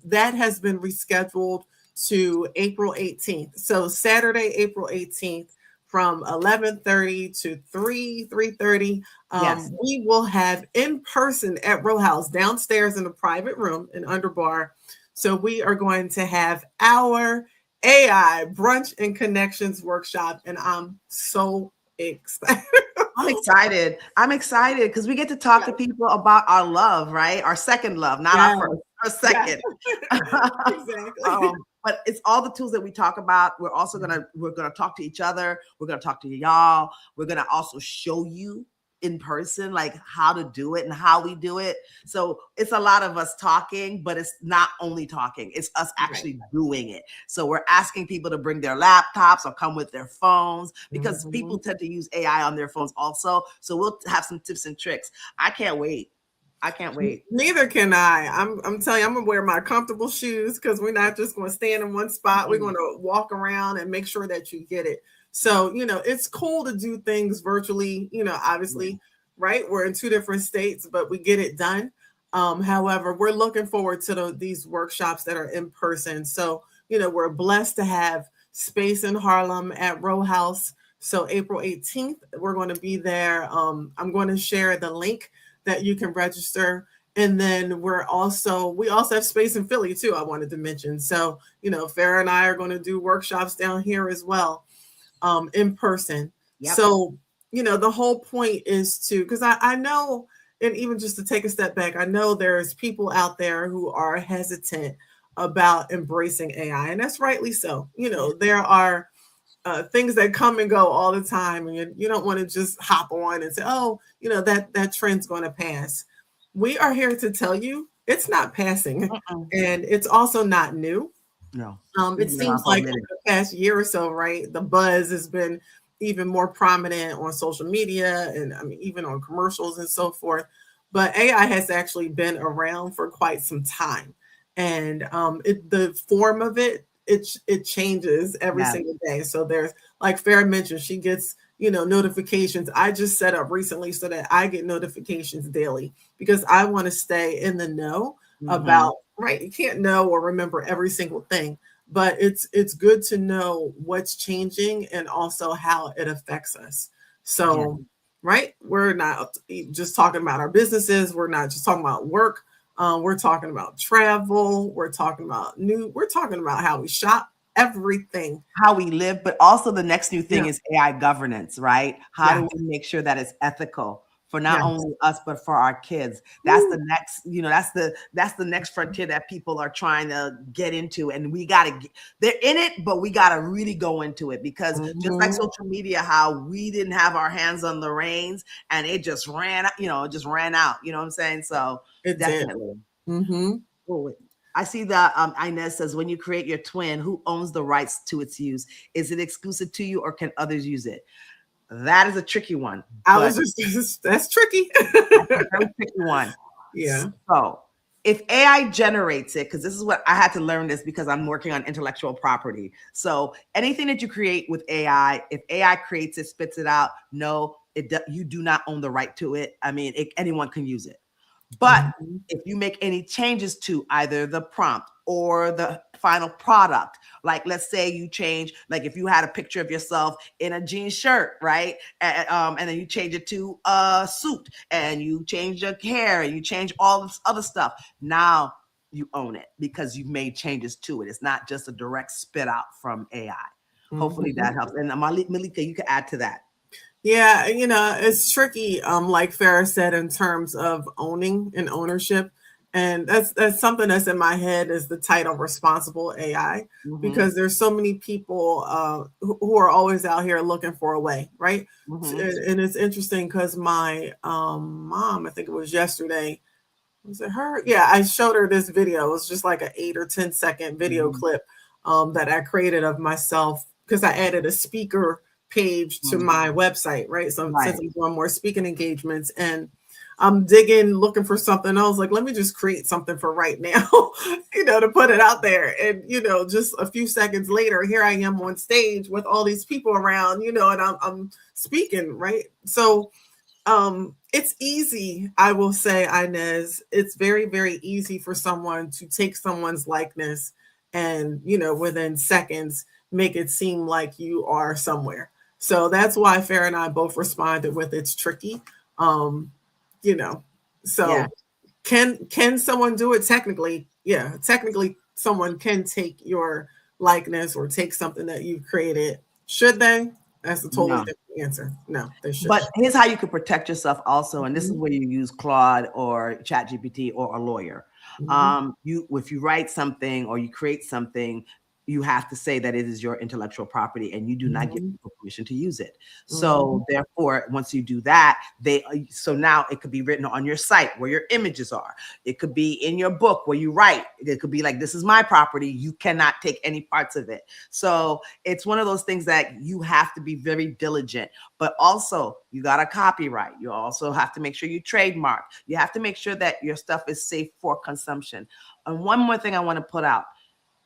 Speaker 1: that has been rescheduled to April 18th. So Saturday, April 18th, from 11:30 to 3:30,
Speaker 2: Yes.
Speaker 1: we will have in person at Row House downstairs in a private room in Underbar. So we are going to have our AI Brunch and Connections Workshop, and I'm so excited.
Speaker 2: I'm excited. I'm excited because we get to talk to
Speaker 1: Yes,
Speaker 2: people about our love, right? Our second love, not our
Speaker 1: yes,
Speaker 2: first, our
Speaker 1: yes.
Speaker 2: second.
Speaker 1: Exactly.
Speaker 2: But it's all the tools that we talk about. We're gonna talk to each other. We're gonna talk to y'all. We're gonna also show you in person like how to do it and how we do it. So it's a lot of us talking, but it's not only talking, it's us
Speaker 1: Right.
Speaker 2: actually doing it. So we're asking people to bring their laptops or come with their phones because people
Speaker 1: Mhm.
Speaker 2: tend to use AI on their phones also. So we'll have some tips and tricks. I can't wait. I can't wait.
Speaker 1: Neither can I. I'm telling you, I'm gonna wear my comfortable shoes because we're not just gonna stand in one spot. We're gonna walk around and make sure that you get it. So, it's cool to do things virtually, obviously, right? We're in two different states, but we get it done. However, we're looking forward to these workshops that are in person. So, we're blessed to have space in Harlem at Row House. So April 18th, we're going to be there. I'm going to share the link that you can register. And then we also have space in Philly too, I wanted to mention. So, Farah and I are going to do workshops down here as well, in person.
Speaker 2: Yep.
Speaker 1: So, the whole point is because I know, and even just to take a step back, I know there's people out there who are hesitant about embracing AI, and that's rightly so. There are things that come and go all the time, and you don't want to just hop on and say, "Oh, that trend's going to pass." We are here to tell you it's not passing, and it's also not new.
Speaker 2: No.
Speaker 1: It seems like over the past year or so, right, the buzz has been even more prominent on social media, and I mean even on commercials and so forth. But AI has actually been around for quite some time, and the form of it changes every
Speaker 2: Yeah.
Speaker 1: single day. So there's, like Farah mentioned, she gets notifications. I just set up recently so that I get notifications daily because I want to stay in the know about, right, you can't know or remember every single thing, but it's good to know what's changing and also how it affects us.
Speaker 2: Yeah.
Speaker 1: So, right, we're not just talking about our businesses, we're not just talking about work, we're talking about travel, we're talking about how we shop, everything.
Speaker 2: How we live, but also the next new thing
Speaker 1: Yeah.
Speaker 2: is AI governance, right? How
Speaker 1: Yeah.
Speaker 2: do we make sure that it's ethical for not
Speaker 1: Yeah.
Speaker 2: only us but for our kids? That's the next, that's the next frontier that people are trying to get into, and they're in it, but we got to really go into it because just like social media, how we didn't have our hands on the reins and it just ran, it just ran out. You know what I'm saying? So
Speaker 1: It did.
Speaker 2: definitely.
Speaker 1: Mm-hmm.
Speaker 2: Oh, I see that Inez says, when you create your twin, who owns the rights to its use? Is it exclusive to you or can others use it? That is a tricky one.
Speaker 1: I was that's tricky.
Speaker 2: That's a very tricky one.
Speaker 1: Yeah.
Speaker 2: So if AI generates it, because this is what I had to learn this because I'm working on intellectual property. So anything that you create with AI, if AI creates it, spits it out, no, you do not own the right to it. I mean, anyone can use it. But if you make any changes to either the prompt or the final product, like let's say you change, like if you had a picture of yourself in a jean shirt, right? And then you change it to a suit and you change your hair and you change all this other stuff. Now you own it because you've made changes to it. It's not just a direct spit out from AI. Hopefully that helps. And Malika, you can add to that.
Speaker 1: Yeah, it's tricky, like Farah said, in terms of owning and ownership. And that's something that's in my head is the title responsible AI, because there's so many people who are always out here looking for a way, right? And it's interesting because my mom, I think it was yesterday, was it her? Yeah, I showed her this video. It was just like an 8 or 10 second video clip that I created of myself because I added a speaker page to my website, right? So since I'm doing more speaking engagements and I'm digging, looking for something, I was like, let me just create something for right now, to put it out there. And, just a few seconds later, here I am on stage with all these people around, and I'm speaking, right? So it's easy, I will say, Inez, it's very, very easy for someone to take someone's likeness and, within seconds, make it seem like you are somewhere. So that's why Farah and I both responded with it's tricky. So
Speaker 2: Yeah.
Speaker 1: can someone do it technically? Yeah, technically someone can take your likeness or take something that you've created. Should they? That's a totally
Speaker 2: No.
Speaker 1: different answer. No, they shouldn't.
Speaker 2: But here's how you could protect yourself also, and this is
Speaker 1: Mhm.
Speaker 2: where you use Claude or ChatGPT or a lawyer.
Speaker 1: Mhm.
Speaker 2: If you write something or you create something, you have to say that it is your intellectual property and you do not give
Speaker 1: Mhm.
Speaker 2: people permission to use it.
Speaker 1: Mhm.
Speaker 2: So therefore, once you do that, so now it could be written on your site where your images are. It could be in your book where you write. It could be like, this is my property. You cannot take any parts of it. So it's one of those things that you have to be very diligent, but also you got to copyright. You also have to make sure you trademark. You have to make sure that your stuff is safe for consumption. And one more thing I want to put out.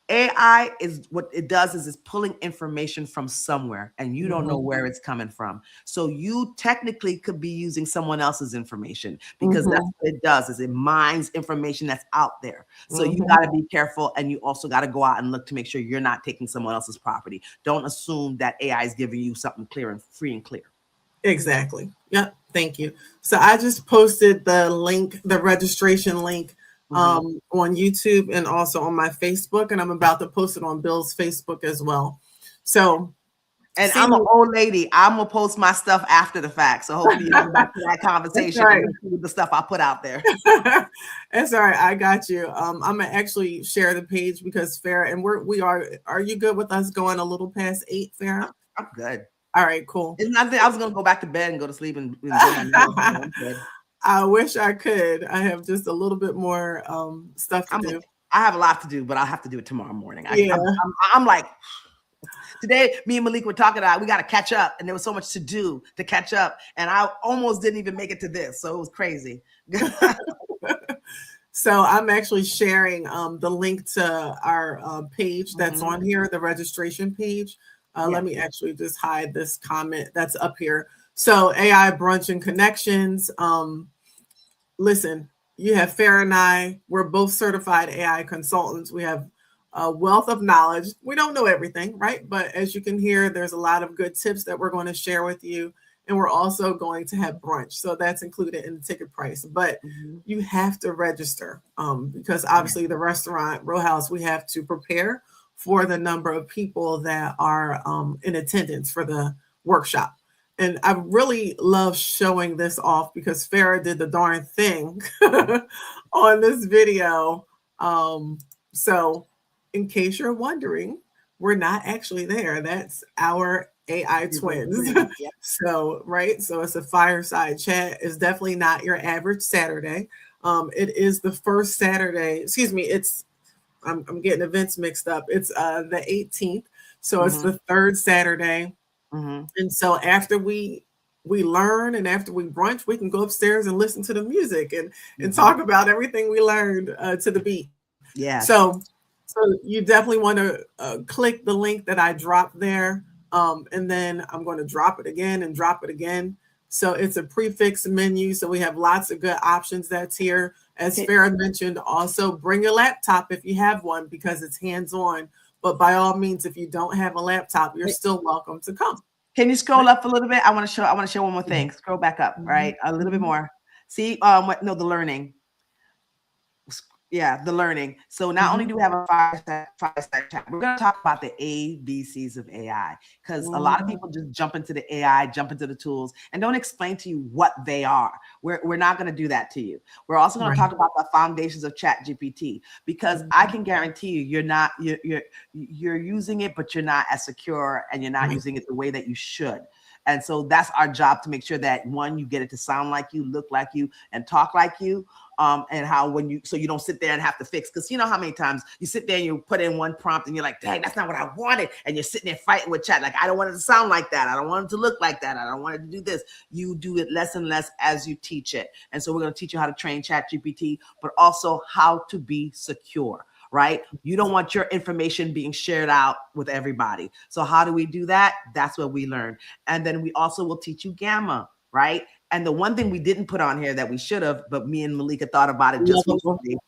Speaker 2: AI is what it does is it's pulling information from somewhere and you don't know
Speaker 1: Mhm.
Speaker 2: where it's coming from. So you technically could be using someone else's information because that's
Speaker 1: Mhm.
Speaker 2: what it does is it mines information that's out there. So you
Speaker 1: Mhm.
Speaker 2: got to be careful and you also got to go out and look to make sure you're not taking someone else's property. Don't assume that AI is giving you something clear and free and clear.
Speaker 1: Exactly. Yep. Thank you. So I just posted the link, the registration link,
Speaker 2: Mhm.
Speaker 1: on YouTube and also on my Facebook, and I'm about to post it on Bill's Facebook as well. So
Speaker 2: And
Speaker 1: see
Speaker 2: I'm an
Speaker 1: me.
Speaker 2: old lady. I'm gonna post my stuff after the fact. So hopefully you go back to that
Speaker 1: That's
Speaker 2: conversation and
Speaker 1: right.
Speaker 2: you see the stuff I put out there.
Speaker 1: That's all right. I got you. I'm gonna actually share the page because Farah and we are. Are you good with us going a little past 8, Farah?
Speaker 2: I'm good.
Speaker 1: All right, cool.
Speaker 2: It's not that I was gonna go back to bed and go to sleep and enjoy my meal. So I'm good.
Speaker 1: I wish I could. I have just a little bit more stuff to
Speaker 2: I'm
Speaker 1: do.
Speaker 2: I have a lot to do, but I'll have to do it tomorrow morning.
Speaker 1: Yeah.
Speaker 2: I'm like today. Me and Malik were talking about we got to catch up, and there was so much to do to catch up, and I almost didn't even make it to this, so it was crazy.
Speaker 1: So I'm actually sharing the link to our page that's
Speaker 2: Mhm.
Speaker 1: on here, the registration page.
Speaker 2: Yeah.
Speaker 1: Let me actually just hide this comment that's up here. So AI brunch and connections. Listen, you have Farah and I. We're both certified AI consultants. We have a wealth of knowledge. We don't know everything, right? But as you can hear, there's a lot of good tips that we're going to share with you. And we're also going to have brunch. So that's included in the ticket price. But
Speaker 2: Mhm.
Speaker 1: you have to register because
Speaker 2: Yeah.
Speaker 1: obviously the restaurant, Row House, we have to prepare for the number of people that are in attendance for the workshop. And I really love showing this off because Farah did the darn thing on this video. So, in case you're wondering, we're not actually there. That's our AI twins.
Speaker 2: Yeah.
Speaker 1: So, right. So, it's a fireside chat. It's definitely not your average Saturday. It is the first Saturday. Excuse me. I'm getting events mixed up. It's the 18th. So, it's
Speaker 2: Mhm.
Speaker 1: the third Saturday,
Speaker 2: Mhm.
Speaker 1: and so after we learn and after we brunch, we can go upstairs and listen to the music and
Speaker 2: Mhm.
Speaker 1: talk about everything we learned to the beat.
Speaker 2: Yes.
Speaker 1: So you definitely want to click the link that I dropped there, and then I'm going to drop it again and drop it again. So it's a prefix menu. So we have lots of good options that's here. As
Speaker 2: Can,
Speaker 1: Farah mentioned, also bring your laptop if you have one because it's hands on. But by all means, if you don't have a laptop, you're still welcome to come.
Speaker 2: can you scroll
Speaker 1: Right?
Speaker 2: up a little bit? I want to show. I want to show one more
Speaker 1: Mhm,
Speaker 2: thing. Scroll back up.
Speaker 1: mhm,
Speaker 2: Right, a little bit
Speaker 1: mhm.
Speaker 2: more. See, what? No, the learning. Yeah, the learning. So not only
Speaker 1: Mhm,
Speaker 2: do we have a fireside chat, we're going to talk about the ABCs of AI because a lot of
Speaker 1: mhm.
Speaker 2: people just jump into the AI, jump into the tools, and don't explain to you what they are. We're not going to do that to you. We're also going to
Speaker 1: Right.
Speaker 2: talk about the foundations of Chat GPT because I
Speaker 1: Mhm.
Speaker 2: can guarantee you, you're using it, but you're not as secure and you're not
Speaker 1: Right.
Speaker 2: using it the way that you should. And so that's our job to make sure that one, you get it to sound like you, look like you, and talk like you. And how when you so you don't sit there and have to fix because you know how many times you sit there and you put in one prompt and you're like, dang, that's not what I wanted, and you're sitting there fighting with chat like I don't want it to sound like that, I don't want it to look like that, I don't want it to do this. You do it less and less as you teach it, and so we're going to teach you how to train Chat GPT, but also how to be secure. Right? You don't want your information being shared out with everybody. So how do we do that? That's what we learn, and then we also will teach you Gamma. Right? And the one thing we didn't put on here that we should have, but me and Malika thought about it just
Speaker 1: Lovable.
Speaker 2: recently.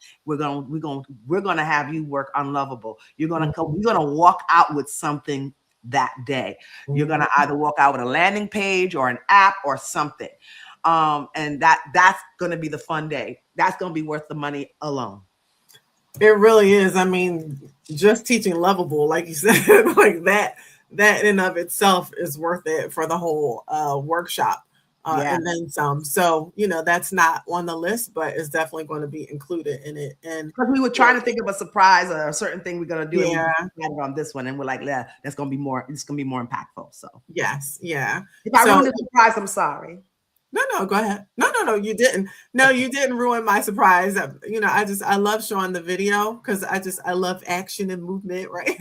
Speaker 2: We're gonna have you work unlovable. You're gonna
Speaker 1: Mhm,
Speaker 2: you're gonna walk out with something that day. You're
Speaker 1: mhm.
Speaker 2: gonna either walk out with a landing page or an app or something. And that's gonna be the fun day. That's gonna be worth the money alone.
Speaker 1: It really is. I mean, just teaching Lovable, like you said, like that in and of itself is worth it for the whole workshop,
Speaker 2: Yeah.
Speaker 1: and then some. So that's not on the list, but it's definitely going to be included in it. And
Speaker 2: Because we were trying to think of a surprise or a certain thing we're gonna do, and we
Speaker 1: yeah,
Speaker 2: decided on this one, and we're like, yeah, that's gonna be more. It's gonna be more impactful. So
Speaker 1: yes, yeah.
Speaker 2: if I
Speaker 1: So
Speaker 2: ruined the surprise, I'm sorry.
Speaker 1: no, go ahead. No, you didn't. No, you didn't ruin my surprise. I love showing the video because I love action and movement, right?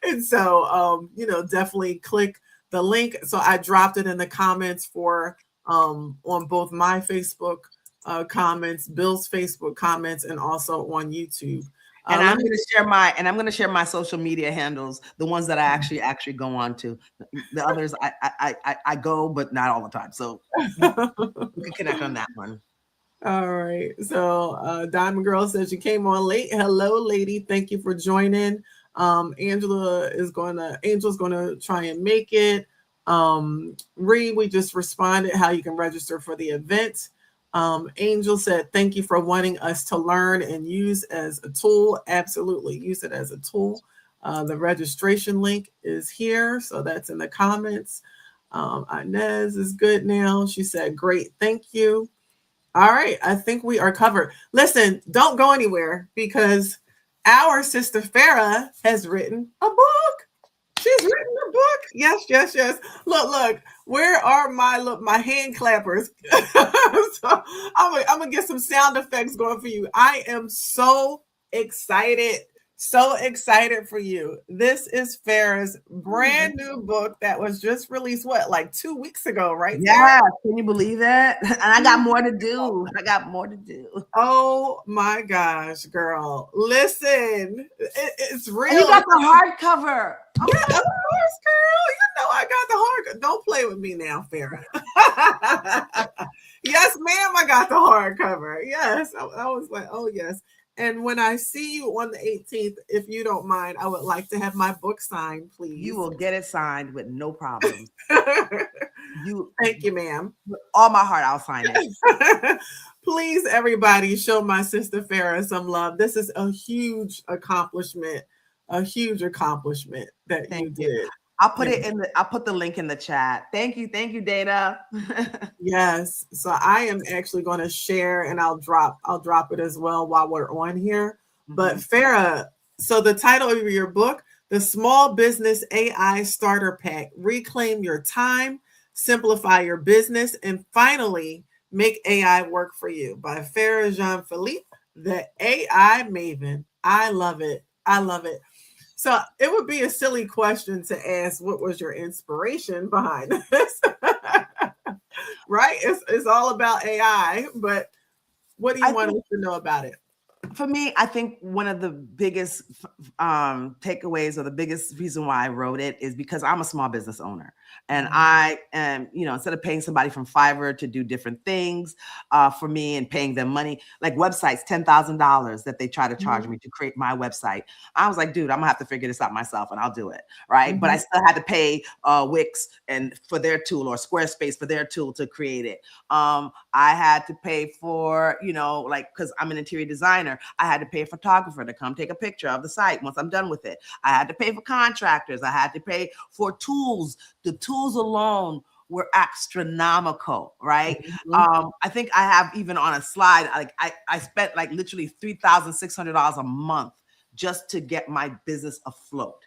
Speaker 1: And so, definitely click the link. So I dropped it in the comments for on both my Facebook comments, Bill's Facebook comments, and also on YouTube.
Speaker 2: And
Speaker 1: Let
Speaker 2: I'm
Speaker 1: me.
Speaker 2: gonna share my social media handles, the ones that I actually go on to. The others I go, but not all the time. So we can connect on that one.
Speaker 1: All right. So Diamond Girl says you came on late. Hello, lady. Thank you for joining. Angel's gonna try and make it. Reed, we just responded how you can register for the event. Angel said, thank you for wanting us to learn and use as a tool. Absolutely, use it as a tool. The registration link is here, so that's in the comments. Inez is good now. She said, great, thank you. All right, I think we are covered. Listen, don't go anywhere because our sister Pharah has written a book. She's written a book. Yes, yes, yes. Look. Where are my hand clappers? So I'm gonna get some sound effects going for you. I am so excited for you. This is Farah's brand new book that was just released. What, like 2 weeks ago, right?
Speaker 2: Yeah, can you believe that? And I got more to do. I got more to do.
Speaker 1: Oh my gosh, girl. Listen, it's real.
Speaker 2: And you got the hardcover.
Speaker 1: Oh yeah, of course, girl. I got the hard. Don't play with me now, Farah. Yes, ma'am, I got the hardcover. Yes. I was like, oh yes. And when I see you on the 18th, if you don't mind, I would like to have my book signed, please.
Speaker 2: You will get it signed with no problems.
Speaker 1: Thank you, ma'am.
Speaker 2: With all my heart, I'll sign it.
Speaker 1: Please, everybody, show my sister Pharah some love. This is a huge accomplishment that you did.
Speaker 2: I'll put the link in the chat. Thank you, Dana.
Speaker 1: Yes. So I am actually going to share, and I'll drop it as well while we're on here. But Pharah, so the title of your book, The Small Business AI Starter Pack: Reclaim Your Time, Simplify Your Business, and finally make AI work for you, by Pharah Jean-Philippe, the AI Maven. I love it. So it would be a silly question to ask, what was your inspiration behind this? Right? It's all about AI, but what do you want us to know about it?
Speaker 2: For me, I think one of the biggest takeaways, or the biggest reason why I wrote it, is because I'm a small business owner. And I am, instead of paying somebody from Fiverr to do different things for me and paying them money, like websites, $10,000 that they try to charge me to create my website. I was like, dude, I'm gonna have to figure this out myself, and I'll do it. Right. But I still had to pay Wix and for their tool, or Squarespace for their tool to create it. I had to pay for, because I'm an interior designer, I had to pay a photographer to come take a picture of the site once I'm done with it. I had to pay for contractors. I had to pay for tools. The tools alone were astronomical, right? I think I have even on a slide, like I spent like literally $3,600 a month just to get my business afloat.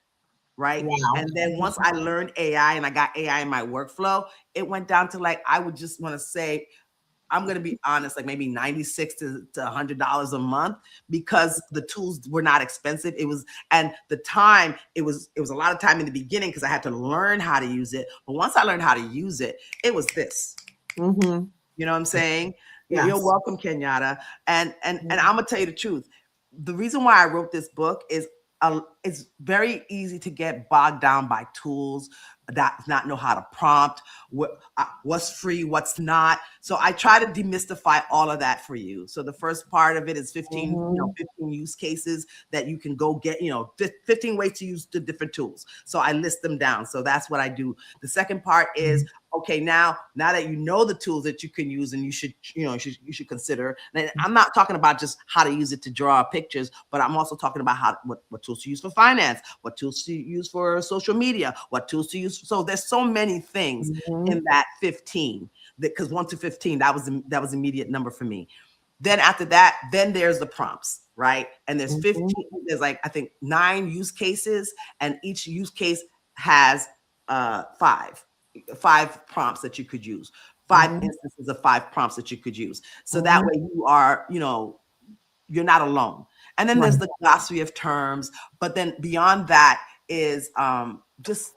Speaker 2: Right. Wow. And then once I learned AI and I got AI in my workflow, it went down to, like, I would just want to say, I'm going to be honest, like maybe $96 to $100 a month, because the tools were not expensive. And the time, it was a lot of time in the beginning because I had to learn how to use it. But once I learned how to use it, it was this. You know what I'm saying? Yes. You're welcome, Kenyatta. And I'm going to tell you the truth. The reason why I wrote this book is it's very easy to get bogged down by tools, that not know how to prompt, what's free, what's not. So I try to demystify all of that for you. So the first part of it is 15 use cases that you can go get, 15 ways to use the different tools. So I list them down. So that's what I do. The second part is okay, now that you know the tools that you can use and you should, you should consider. And I'm not talking about just how to use it to draw pictures, but I'm also talking about what tools to use for finance, what tools to use for social media, what tools to use. So there's so many things in that 15, because 1 to 15, that was immediate number for me. Then after that, then there's the prompts, right? And there's 15, there's like, I think 9 use cases, and each use case has 5 prompts that you could use, 5 instances of 5 prompts that you could use. So that way you are, you're not alone. And then there's the glossary of terms, but then beyond that is just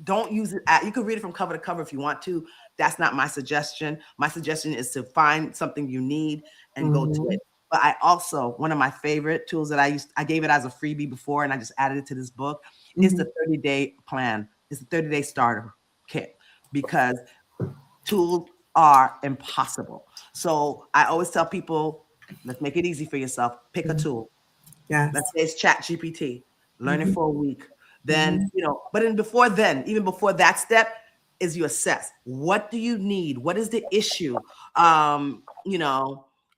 Speaker 2: don't use it. You can read it from cover to cover if you want to. That's not my suggestion. My suggestion is to find something you need and go to it. But I also, one of my favorite tools that I gave it as a freebie before, and I just added it to this book, is the 30-day plan. It's the 30-day starter kit, because tools are impossible. So I always tell people, let's make it easy for yourself. Pick a tool.
Speaker 1: Yeah.
Speaker 2: Let's say it's ChatGPT. Learn it for a week. Then, but even before that step is you assess, what do you need? What is the issue?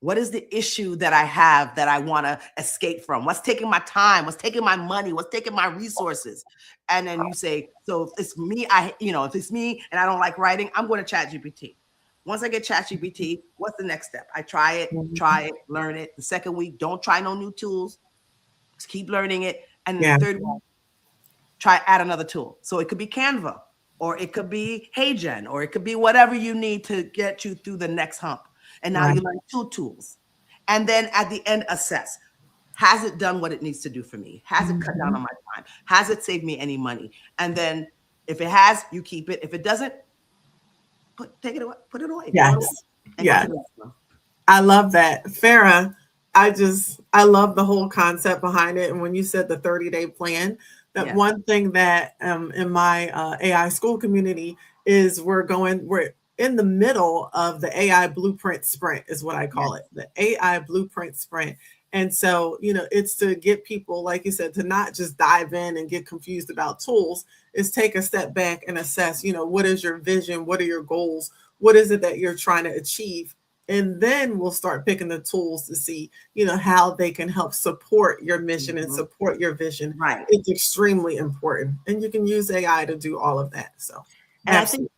Speaker 2: What is the issue that I have that I want to escape from? What's taking my time? What's taking my money? What's taking my resources? And then you say, so if it's me, if it's me and I don't like writing, I'm going to ChatGPT. Once I get ChatGPT, what's the next step? I try it, learn it. The second week, don't try no new tools. Just keep learning it. And the third week, add another tool. So it could be Canva, or it could be HeyGen, or it could be whatever you need to get you through the next hump. And now you learn 2 tools. And then at the end, assess. Has it done what it needs to do for me? Has it cut down on my time? Has it saved me any money? And then if it has, you keep it. If it doesn't, take it away, put it away.
Speaker 1: Yes. Yeah. I love that. Pharah, I love the whole concept behind it. And when you said the 30-day plan, that one thing that in my AI school community is we're in the middle of the AI blueprint sprint, is what I call it, the AI blueprint sprint. And so, it's to get people, like you said, to not just dive in and get confused about tools, is take a step back and assess, what is your vision? What are your goals? What is it that you're trying to achieve? And then we'll start picking the tools to see, how they can help support your mission and support your vision.
Speaker 2: Right.
Speaker 1: It's extremely important. And you can use AI to do all of that. So,
Speaker 2: and absolutely.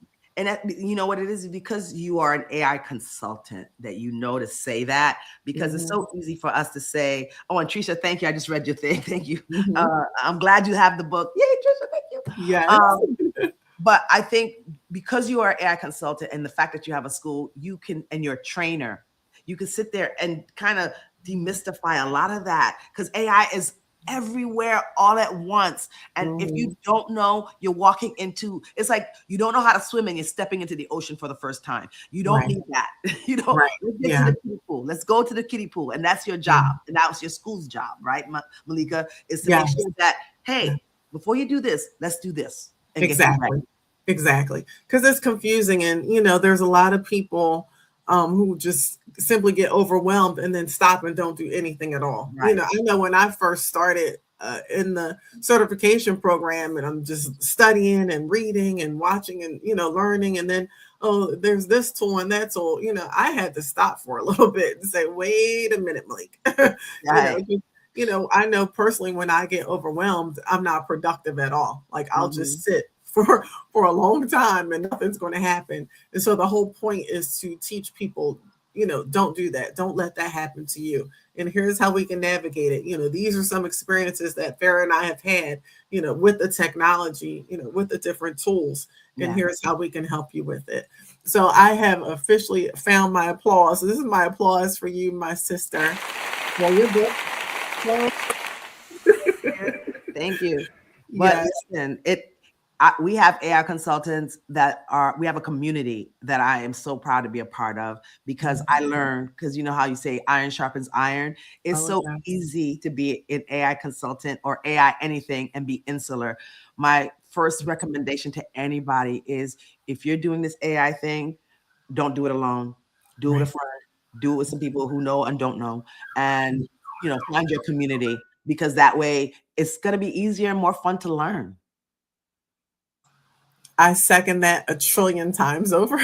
Speaker 2: You know what it is, because you are an AI consultant that to say that, because it's so easy for us to say, oh, and Trisha, thank you. I just read your thing. Thank you. I'm glad you have the book. Yay, Trisha, thank you.
Speaker 1: Yes.
Speaker 2: But I think because you are an AI consultant, and the fact that you have a school, and you're a trainer, you can sit there and kind of demystify a lot of that, because AI is everywhere all at once. And if you don't know, you're walking into, it's like you don't know how to swim and you're stepping into the ocean for the first time. You don't need that. Let's get to the kiddie pool. Let's go to the kiddie pool. And that's your job. And that was your school's job, right, Malika, is to make sure that, hey, before you do this, let's do this. And
Speaker 1: Exactly. Because it's confusing. And, there's a lot of people who just simply get overwhelmed and then stop and don't do anything at all.
Speaker 2: Right.
Speaker 1: I know when I first started in the certification program, and I'm just studying and reading and watching and, learning, and then, oh, there's this tool and that tool, I had to stop for a little bit and say, wait a minute, Malika.
Speaker 2: Right.
Speaker 1: I know personally, when I get overwhelmed, I'm not productive at all. Like I'll just sit for a long time and nothing's going to happen. And so the whole point is to teach people, don't do that. Don't let that happen to you. And here's how we can navigate it. These are some experiences that Pharah and I have had, with the technology, with the different tools. And here's how we can help you with it. So I have officially found my applause. So this is my applause for you, my sister. Well, you're good.
Speaker 2: Thank you. But listen, we have AI consultants we have a community that I am so proud to be a part of, because I learned, because you know how you say iron sharpens iron. It's so easy to be an AI consultant or AI anything and be insular. My first recommendation to anybody is, if you're doing this AI thing, don't do it alone. Do it with a friend. Do it with some people who know and don't know. And, find your community, because that way it's going to be easier and more fun to learn.
Speaker 1: I second that a trillion times over.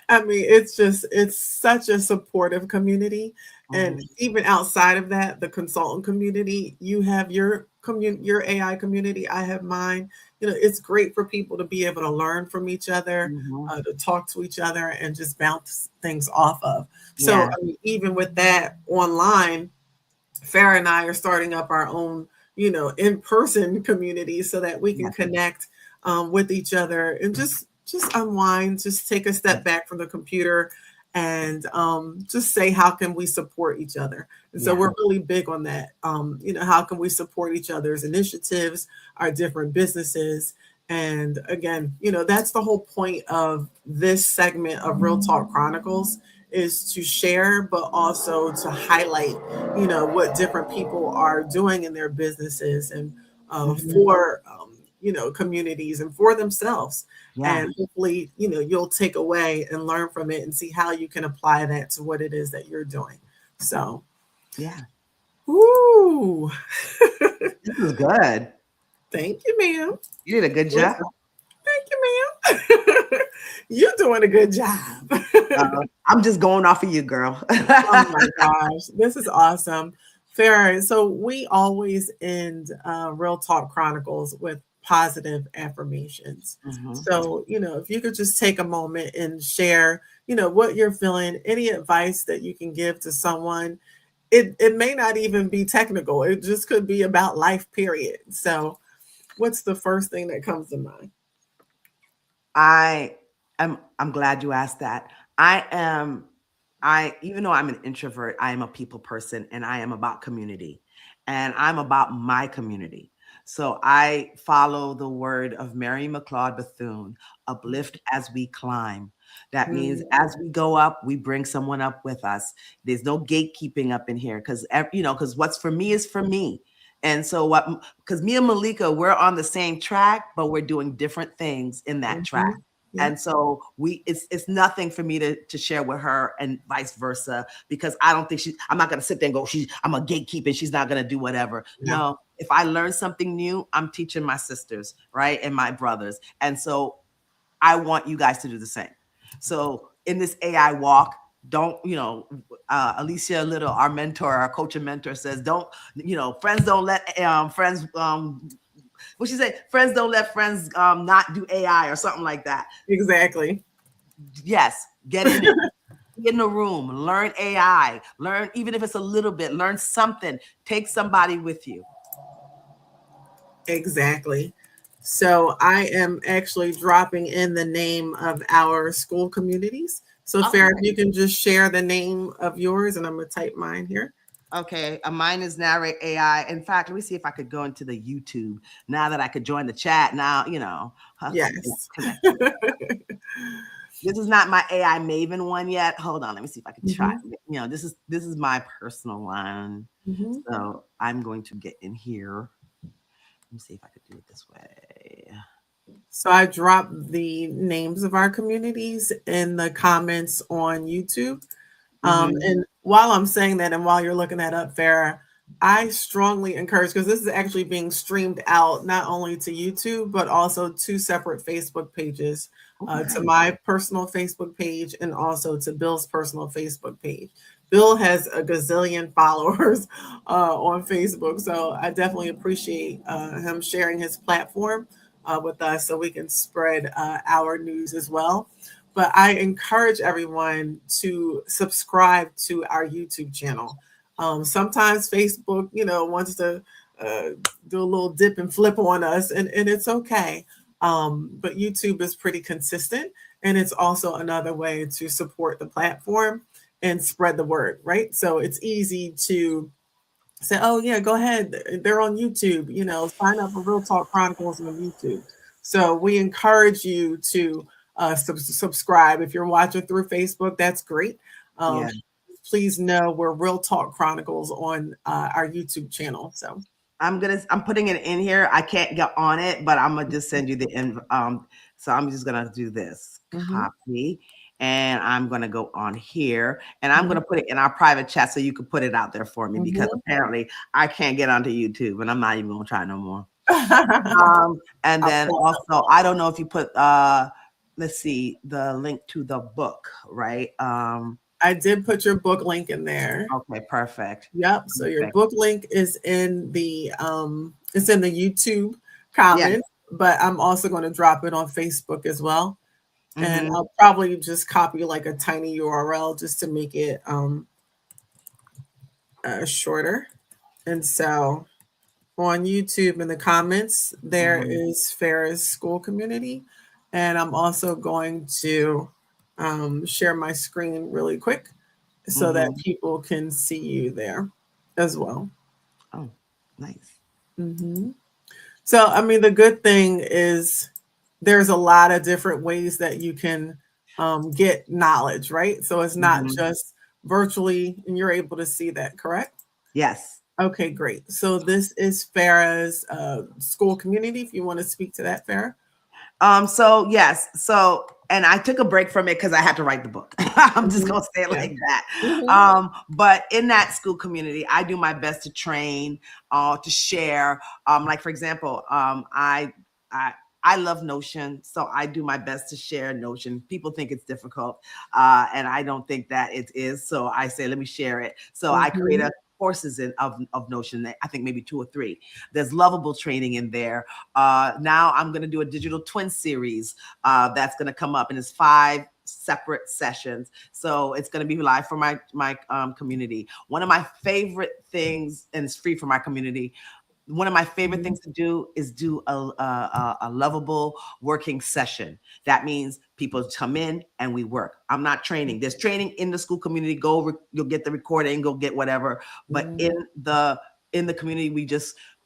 Speaker 1: I mean, it's such a supportive community. And
Speaker 2: Mhm.
Speaker 1: even outside of that, the consultant community, you have your AI community, I have mine. It's great for people to be able to learn from each other,
Speaker 2: Mhm.
Speaker 1: to talk to each other and just bounce things off of. So
Speaker 2: Yeah.
Speaker 1: I mean, even with that online, Farah and I are starting up our own, in-person community so that we can
Speaker 2: Yeah.
Speaker 1: connect with each other and just unwind, just take a
Speaker 2: Yeah.
Speaker 1: step back from the computer and just say how can we support each other. And so
Speaker 2: Yeah.
Speaker 1: we're really big on that. How can we support each other's initiatives, our different businesses. And again, that's the whole point of this segment of Real Talk Chronicles, is to share, but also to highlight, what different people are doing in their businesses and
Speaker 2: Mhm.
Speaker 1: for, communities and for themselves.
Speaker 2: Yeah.
Speaker 1: And hopefully, you'll take away and learn from it and see how you can apply that to what it is that you're doing. So,
Speaker 2: Yeah.
Speaker 1: ooh,
Speaker 2: This is good.
Speaker 1: thank you, ma'am.
Speaker 2: You did a good job.
Speaker 1: Listen, thank you, ma'am. You're doing a good job.
Speaker 2: I'm just going off of you, girl.
Speaker 1: Oh my gosh, this is awesome. Farah, so we always end Real Talk Chronicles with positive affirmations.
Speaker 2: Mhm.
Speaker 1: So, if you could just take a moment and share, what you're feeling, any advice that you can give to someone. It may not even be technical. It just could be about life, period. So, what's the first thing that comes to mind?
Speaker 2: I'm glad you asked that. I even though I'm an introvert, I am a people person and I am about community and I'm about my community. So I follow the word of Mary McLeod Bethune, uplift as we climb. That means
Speaker 1: Mm,
Speaker 2: as we go up, we bring someone up with us. There's no gatekeeping up in here because what's for me is for me. And so because me and Malika, we're on the same track, but we're doing different things in that track.
Speaker 1: mhm. Yep.
Speaker 2: And so it's nothing for me to share with her and vice versa, because I don't think I'm not gonna sit there and go, I'm a gatekeeper and she's not gonna do whatever.
Speaker 1: No.
Speaker 2: No, if I learn something new, I'm teaching my sisters, right? And my brothers. And so I want you guys to do the same. So in this AI walk, don't, Alicia Little, our mentor, our coach and mentor says, don't, friends don't let friends, what she said, friends don't let friends not do AI or something like that.
Speaker 1: Exactly.
Speaker 2: Yes, get in it. Be in the room, learn AI, learn, even if it's a little bit, learn something, take somebody with you.
Speaker 1: Exactly. So I am actually dropping in the name of our school communities. So
Speaker 2: Oh,
Speaker 1: Farah, if you can just share the name of yours, and I'm gonna type mine here.
Speaker 2: okay. Mine is Narrate AI. In fact, let me see if I could go into the YouTube now that I could join the chat. Now,
Speaker 1: Yes.
Speaker 2: connected. This is not my AI Maven one yet. Hold on, let me see if I can try.
Speaker 1: Mhm,
Speaker 2: This is my personal one.
Speaker 1: mhm.
Speaker 2: So I'm going to get in here. Let me see if I could do it this way.
Speaker 1: So I dropped the names of our communities in the comments on YouTube.
Speaker 2: Mhm.
Speaker 1: And while I'm saying that, and while you're looking that up, Farah, I strongly encourage, because this is actually being streamed out not only to YouTube, but also two separate Facebook pages, to
Speaker 2: Okay.
Speaker 1: my personal Facebook page and also to Bill's personal Facebook page. Bill has a gazillion followers on Facebook. So I definitely appreciate him sharing his platform with us so we can spread our news as well. But I encourage everyone to subscribe to our YouTube channel. Sometimes Facebook, wants to uh, do a little dip and flip on us, and it's okay. But YouTube is pretty consistent, and it's also another way to support the platform and spread the word, right? So it's easy to say, oh, yeah, go ahead. They're on YouTube, sign up for Real Talk Chronicles on YouTube. So we encourage you to subscribe. If you're watching through Facebook, that's great. Um,
Speaker 2: Yeah.
Speaker 1: please know we're Real Talk Chronicles on our YouTube channel. So,
Speaker 2: I'm putting it in here. I can't get on it, but I'm gonna just send you the so I'm just gonna do this
Speaker 1: mhm,
Speaker 2: copy, and I'm gonna go on here and I'm
Speaker 1: mhm,
Speaker 2: gonna put it in our private chat so you can put it out there for me, because
Speaker 1: mhm.
Speaker 2: apparently I can't get onto YouTube and I'm not even gonna try no more. And then also, I don't know if you put, let's see, the link to the book, right?
Speaker 1: I did put your book link in there.
Speaker 2: Okay, perfect.
Speaker 1: Yep. So your book link is in the it's in the YouTube comments, but I'm also going to drop it on Facebook as well. And I'll probably just copy like a tiny URL just to make it shorter. And so on YouTube in the comments, there is Farah's school community. And I'm also going to share my screen really quick so that people can see you there as well.
Speaker 2: Oh, nice.
Speaker 1: So, I mean, the good thing is there's a lot of different ways that you can get knowledge, right? So it's not just virtually, and you're able to see that, correct?
Speaker 2: Yes.
Speaker 1: Okay, great. So this is Farah's school community. If you want to speak to that, Farah.
Speaker 2: So yes. So, and I took a break from it because I had to write the book. I'm just gonna say it like that. But in that school community, I do my best to train, to share. Like for example, I love Notion, so I do my best to share Notion. People think it's difficult, and I don't think that it is. So I say, let me share it. So I create courses of Notion. I think maybe 2 or 3. There's lovable training in there. Now I'm going to do a digital twin series that's going to come up, and it's 5 separate sessions. So it's going to be live for my community. One of my favorite things, and it's free for my community. One of my favorite things to do is do a lovable working session. That means people come in and we work. I'm not training. There's training in the school community. You'll get the recording, go get whatever. But in the community,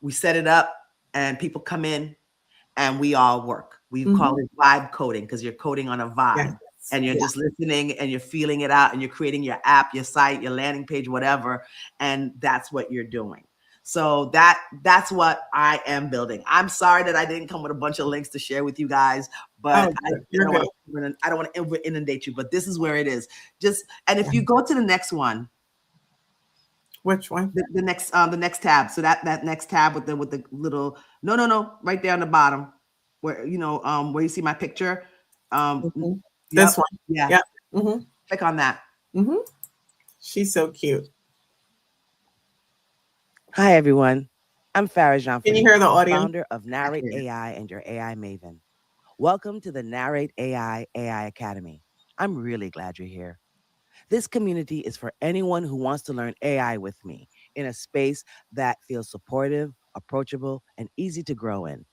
Speaker 2: we set it up and people come in and we all work. We call it vibe coding because you're coding on a vibe. And you're just listening and you're feeling it out and you're creating your app, your site, your landing page, whatever. And that's what you're doing. So that's what I am building. I'm sorry that I didn't come with a bunch of links to share with you guys, but I don't want to inundate you, but this is where it is. And if you go to the next one.
Speaker 1: Which one?
Speaker 2: The next tab. So that next tab with the little, no, right there on the bottom where, where you see my picture.
Speaker 1: This one.
Speaker 2: Yeah. Click on that.
Speaker 1: She's so cute.
Speaker 3: Hi, everyone. I'm Pharah Jean-Philippe,
Speaker 1: Can you hear the audio?
Speaker 3: founder of Narrate AI and your AI Maven. Welcome to the Narrate AI Academy. I'm really glad you're here. This community is for anyone who wants to learn AI with me in a space that feels supportive, approachable, and easy to grow in.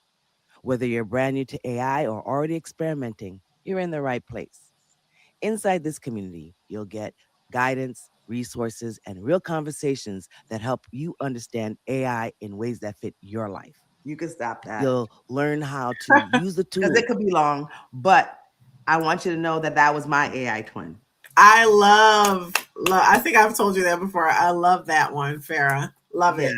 Speaker 3: Whether you're brand new to AI or already experimenting, you're in the right place. Inside this community, you'll get guidance, resources, and real conversations that help you understand AI in ways that fit your life.
Speaker 2: You can stop that.
Speaker 3: You'll learn how to use the tool.
Speaker 2: Because it could be long, but I want you to know that was my AI twin.
Speaker 1: I love, I think I've told you that before. I love that one, Farah. Love it.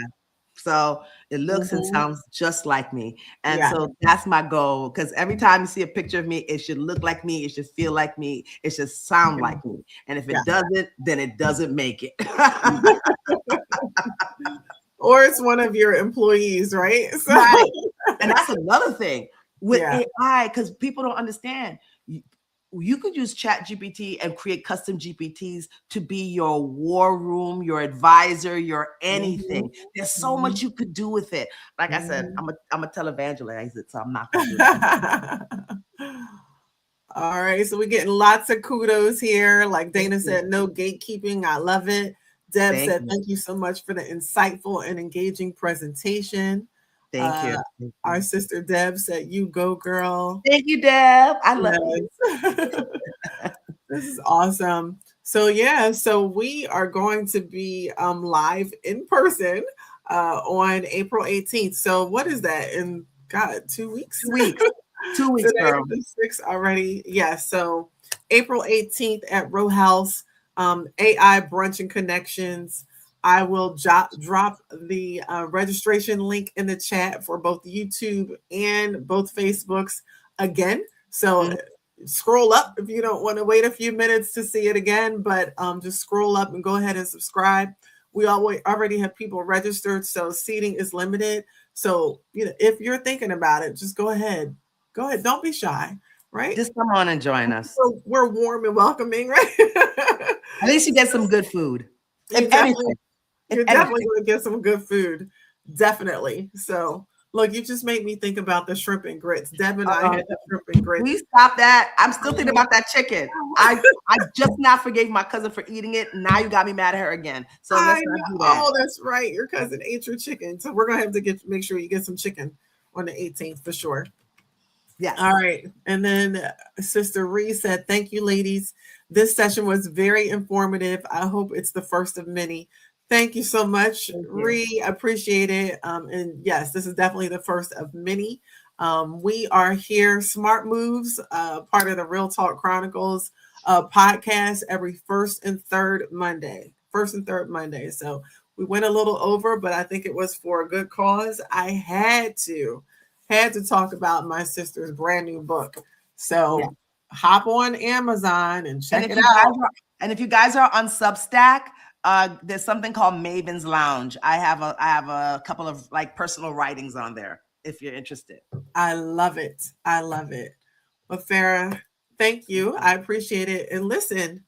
Speaker 2: So it looks and sounds just like me. And so that's my goal. Because every time you see a picture of me, it should look like me. It should feel like me. It should sound like me. And if it doesn't, then it doesn't make it.
Speaker 1: Or it's one of your employees, right? So.
Speaker 2: Right. And that's another thing with AI, because people don't understand. You could use ChatGPT and create custom GPTs to be your war room, your advisor, your anything. There's so much you could do with it. Like I said, I'm a televangelist, so I'm not going to do that.
Speaker 1: All right, so we're getting lots of kudos here. Like Dana said, no gatekeeping. I love it. Deb said, thank you so much for the insightful and engaging presentation.
Speaker 2: Thank you.
Speaker 1: Our sister Deb said, you go, girl.
Speaker 2: Thank you, Deb. I love you.
Speaker 1: This is awesome. So so we are going to be live in person on April 18th. So what is that? In 2 weeks?
Speaker 2: 2 weeks. 2 weeks, girl.
Speaker 1: 6 already. So April 18th at Row House, AI Brunch and Connections. I will drop the registration link in the chat for both YouTube and both Facebooks again. So scroll up if you don't want to wait a few minutes to see it again, but just scroll up and go ahead and subscribe. We already have people registered, so seating is limited. So, if you're thinking about it, just go ahead. Go ahead. Don't be shy, right?
Speaker 2: Just come on and join us.
Speaker 1: We're warm and welcoming, right?
Speaker 2: At least you get some good food.
Speaker 1: You're
Speaker 2: If
Speaker 1: definitely,
Speaker 2: anything.
Speaker 1: you're definitely going to get some good food. Definitely. So, look, you just made me think about the shrimp and grits. Deb and I had the shrimp and grits.
Speaker 2: Please stop that. I'm still thinking about that chicken. I just now forgave my cousin for eating it. Now you got me mad at her again. So let's not do that.
Speaker 1: Oh, that's right. Your cousin ate your chicken. So we're going to have to make sure you get some chicken on the 18th for sure.
Speaker 2: Yeah.
Speaker 1: All right. And then Sister Ree said, thank you, ladies. This session was very informative. I hope it's the first of many. Thank you so much, Ree. I appreciate it. And yes, this is definitely the first of many. We are here, Smart Moves, part of the Real Talk Chronicles podcast every first and third Monday. So we went a little over, but I think it was for a good cause. I had to talk about my sister's brand new book. So hop on Amazon and check it out.
Speaker 2: And if you guys are on Substack, there's something called Maven's Lounge. I have a couple of like personal writings on there if you're interested.
Speaker 1: I love it. Well, Pharah, thank you. I appreciate it. And listen,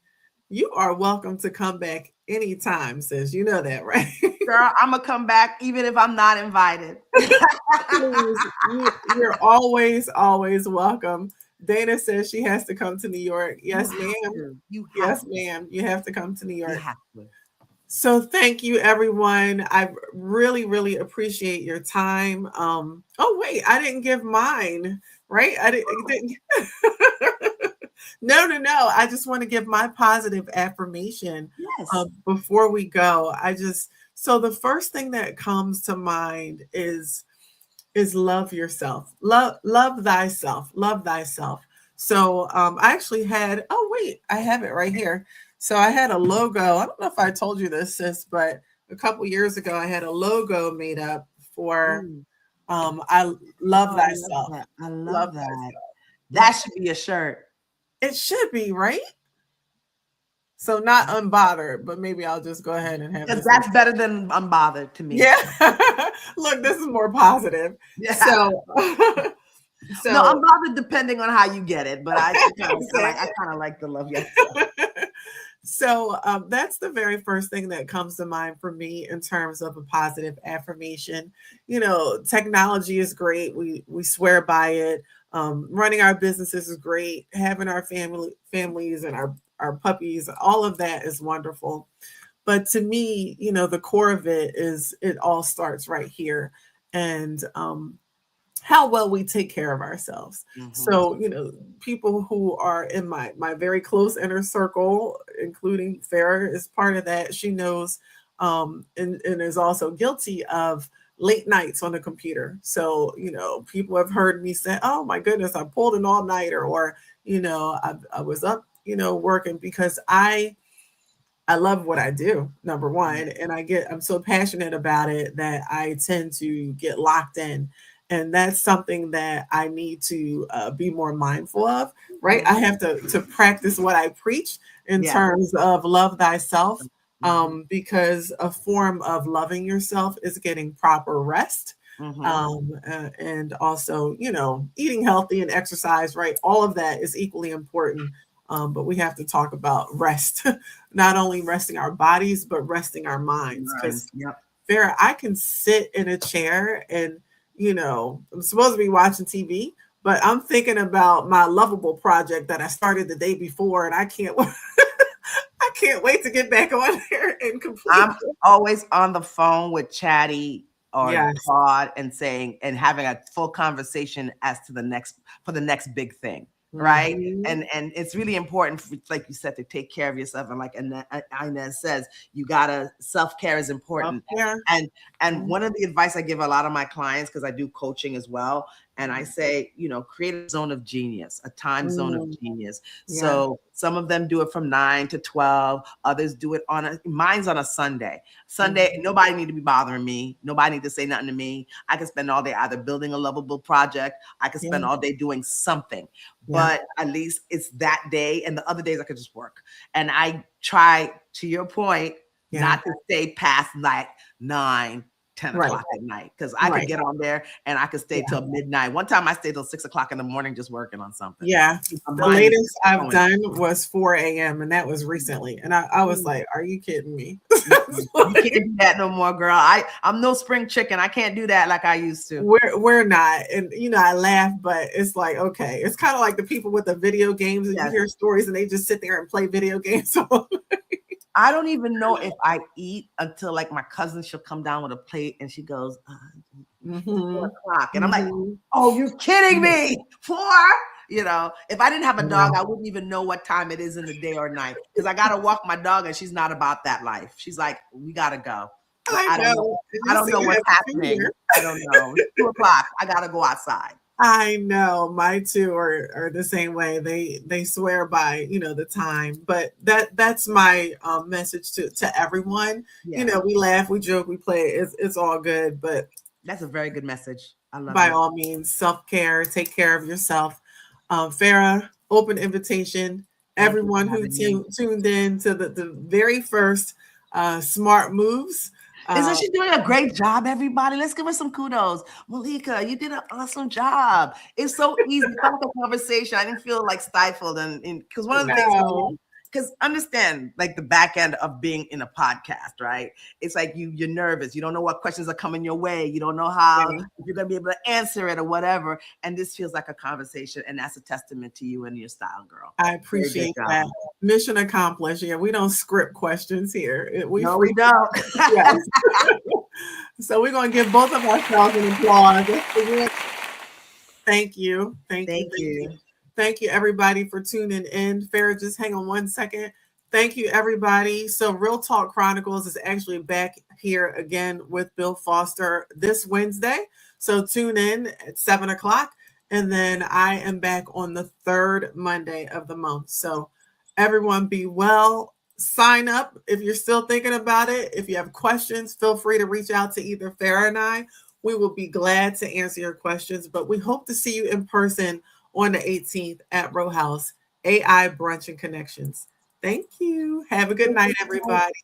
Speaker 1: you are welcome to come back anytime, sis. You know that, right?
Speaker 2: Girl, I'm gonna come back even if I'm not invited.
Speaker 1: You're always welcome. Dana says she has to come to New York. Yes, ma'am. Yes, ma'am. You have to come to New York. So thank you, everyone. I really, really appreciate your time. Oh, wait, I didn't give mine, right? I didn't. No. I just want to give my positive affirmation before we go. So the first thing that comes to mind is love yourself. Love thyself. So I actually had, I have it right here. So I had a logo. I don't know if I told you this, sis, but a couple years ago, I had a logo made up for I love thyself.
Speaker 2: I love that. Thyself. That should be a shirt.
Speaker 1: It should be, right? So not unbothered, but maybe I'll just go ahead and have
Speaker 2: this. That's better than unbothered to me.
Speaker 1: Yeah. Look, this is more positive. Yeah. So
Speaker 2: no, unbothered depending on how you get it, but I kind of like the love yourself.
Speaker 1: So that's the very first thing that comes to mind for me in terms of a positive affirmation. Technology is great. We swear by it. Running our businesses is great. Having our families and our puppies, all of that is wonderful. But to me, the core of it all starts right here. And how well we take care of ourselves. Mm-hmm. So, people who are in my very close inner circle, including Pharah is part of that. She knows and is also guilty of late nights on the computer. So, people have heard me say, oh my goodness, I pulled an all-nighter, or, I was up, working because I love what I do, number one. And I'm so passionate about it that I tend to get locked in. And that's something that I need to be more mindful of, right? I have to practice what I preach in terms of love thyself, because a form of loving yourself is getting proper rest. And also, eating healthy and exercise, right? All of that is equally important. But we have to talk about rest, not only resting our bodies, but resting our minds. Because Pharah, I can sit in a chair and I'm supposed to be watching TV, but I'm thinking about my Lovable project that I started the day before, and I can't wait to get back on there and complete.
Speaker 2: I'm always on the phone with Chatty or Claude and having a full conversation as to the next big thing. Right. Mm-hmm. And it's really important, like you said, to take care of yourself. And like Inez says, self-care is important. And one of the advice I give a lot of my clients, because I do coaching as well, and I say, create a zone of genius, a time zone of genius. So some of them do it from 9 to 12. Others do it mine's on a Sunday. Nobody need to be bothering me. Nobody need to say nothing to me. I can spend all day either building a lovable project. I can spend all day doing something. But at least it's that day, and the other days I could just work. And I try, to your point, not to stay past like 9, 10
Speaker 1: Right.
Speaker 2: o'clock at night because I could
Speaker 1: Right.
Speaker 2: get on there and I could stay till midnight. One time I stayed till 6 o'clock in the morning just working on something.
Speaker 1: Yeah.
Speaker 2: My
Speaker 1: The
Speaker 2: mind is
Speaker 1: latest I've
Speaker 2: going.
Speaker 1: done was 4 a.m. and that was recently. And I was like, are you kidding me?
Speaker 2: You can't do that no more, girl. I'm no spring chicken. I can't do that like I used to.
Speaker 1: We're not. And you know, I laugh, but it's like, okay. It's kind of like the people with the video games and you hear stories and they just sit there and play video games.
Speaker 2: I don't even know if I eat until like my cousin, she'll come down with a plate and she goes, 4 o'clock. And I'm like, oh, you're kidding me. 4? You know, if I didn't have a dog, I wouldn't even know what time it is in the day or night because I got to walk my dog and she's not about that life. She's like, we got to go. I don't know what's happening. I don't know. It's 2 o'clock. I got to go outside.
Speaker 1: I know my two are the same way. They swear by, you know, the time, but that's my message to everyone. You know, we laugh, we joke, we play. It's all good, but
Speaker 2: that's a very good message. I love
Speaker 1: by
Speaker 2: it.
Speaker 1: all means, self-care, take care of yourself. Pharah, open invitation. Everyone who tuned in to the very first Smart Moves.
Speaker 2: Isn't she doing a great job, everybody? Let's give her some kudos. Malika, you did an awesome job. It's so easy to have a conversation. I didn't feel like stifled. And because one of the things, because understand like the back end of being in a podcast, right? It's like you're nervous. You don't know what questions are coming your way. You don't know how if you're going to be able to answer it or whatever. And this feels like a conversation. And that's a testament to you and your style, girl.
Speaker 1: I appreciate that. Mission accomplished. Yeah, we don't script questions here. We
Speaker 2: don't.
Speaker 1: Yes. So we're going to give both of ourselves an applause. Thank you. Thank you. Thank you, everybody, for tuning in. Pharah, just hang on one second. Thank you, everybody. So Real Talk Chronicles is actually back here again with Bill Foster this Wednesday. So tune in at 7 o'clock. And then I am back on the third Monday of the month. So everyone be well. Sign up if you're still thinking about it. If you have questions, feel free to reach out to either Pharah and I. We will be glad to answer your questions. But we hope to see you in person on the 18th at Row House, AI Brunch and Connections. Thank you. Have a good night, everybody.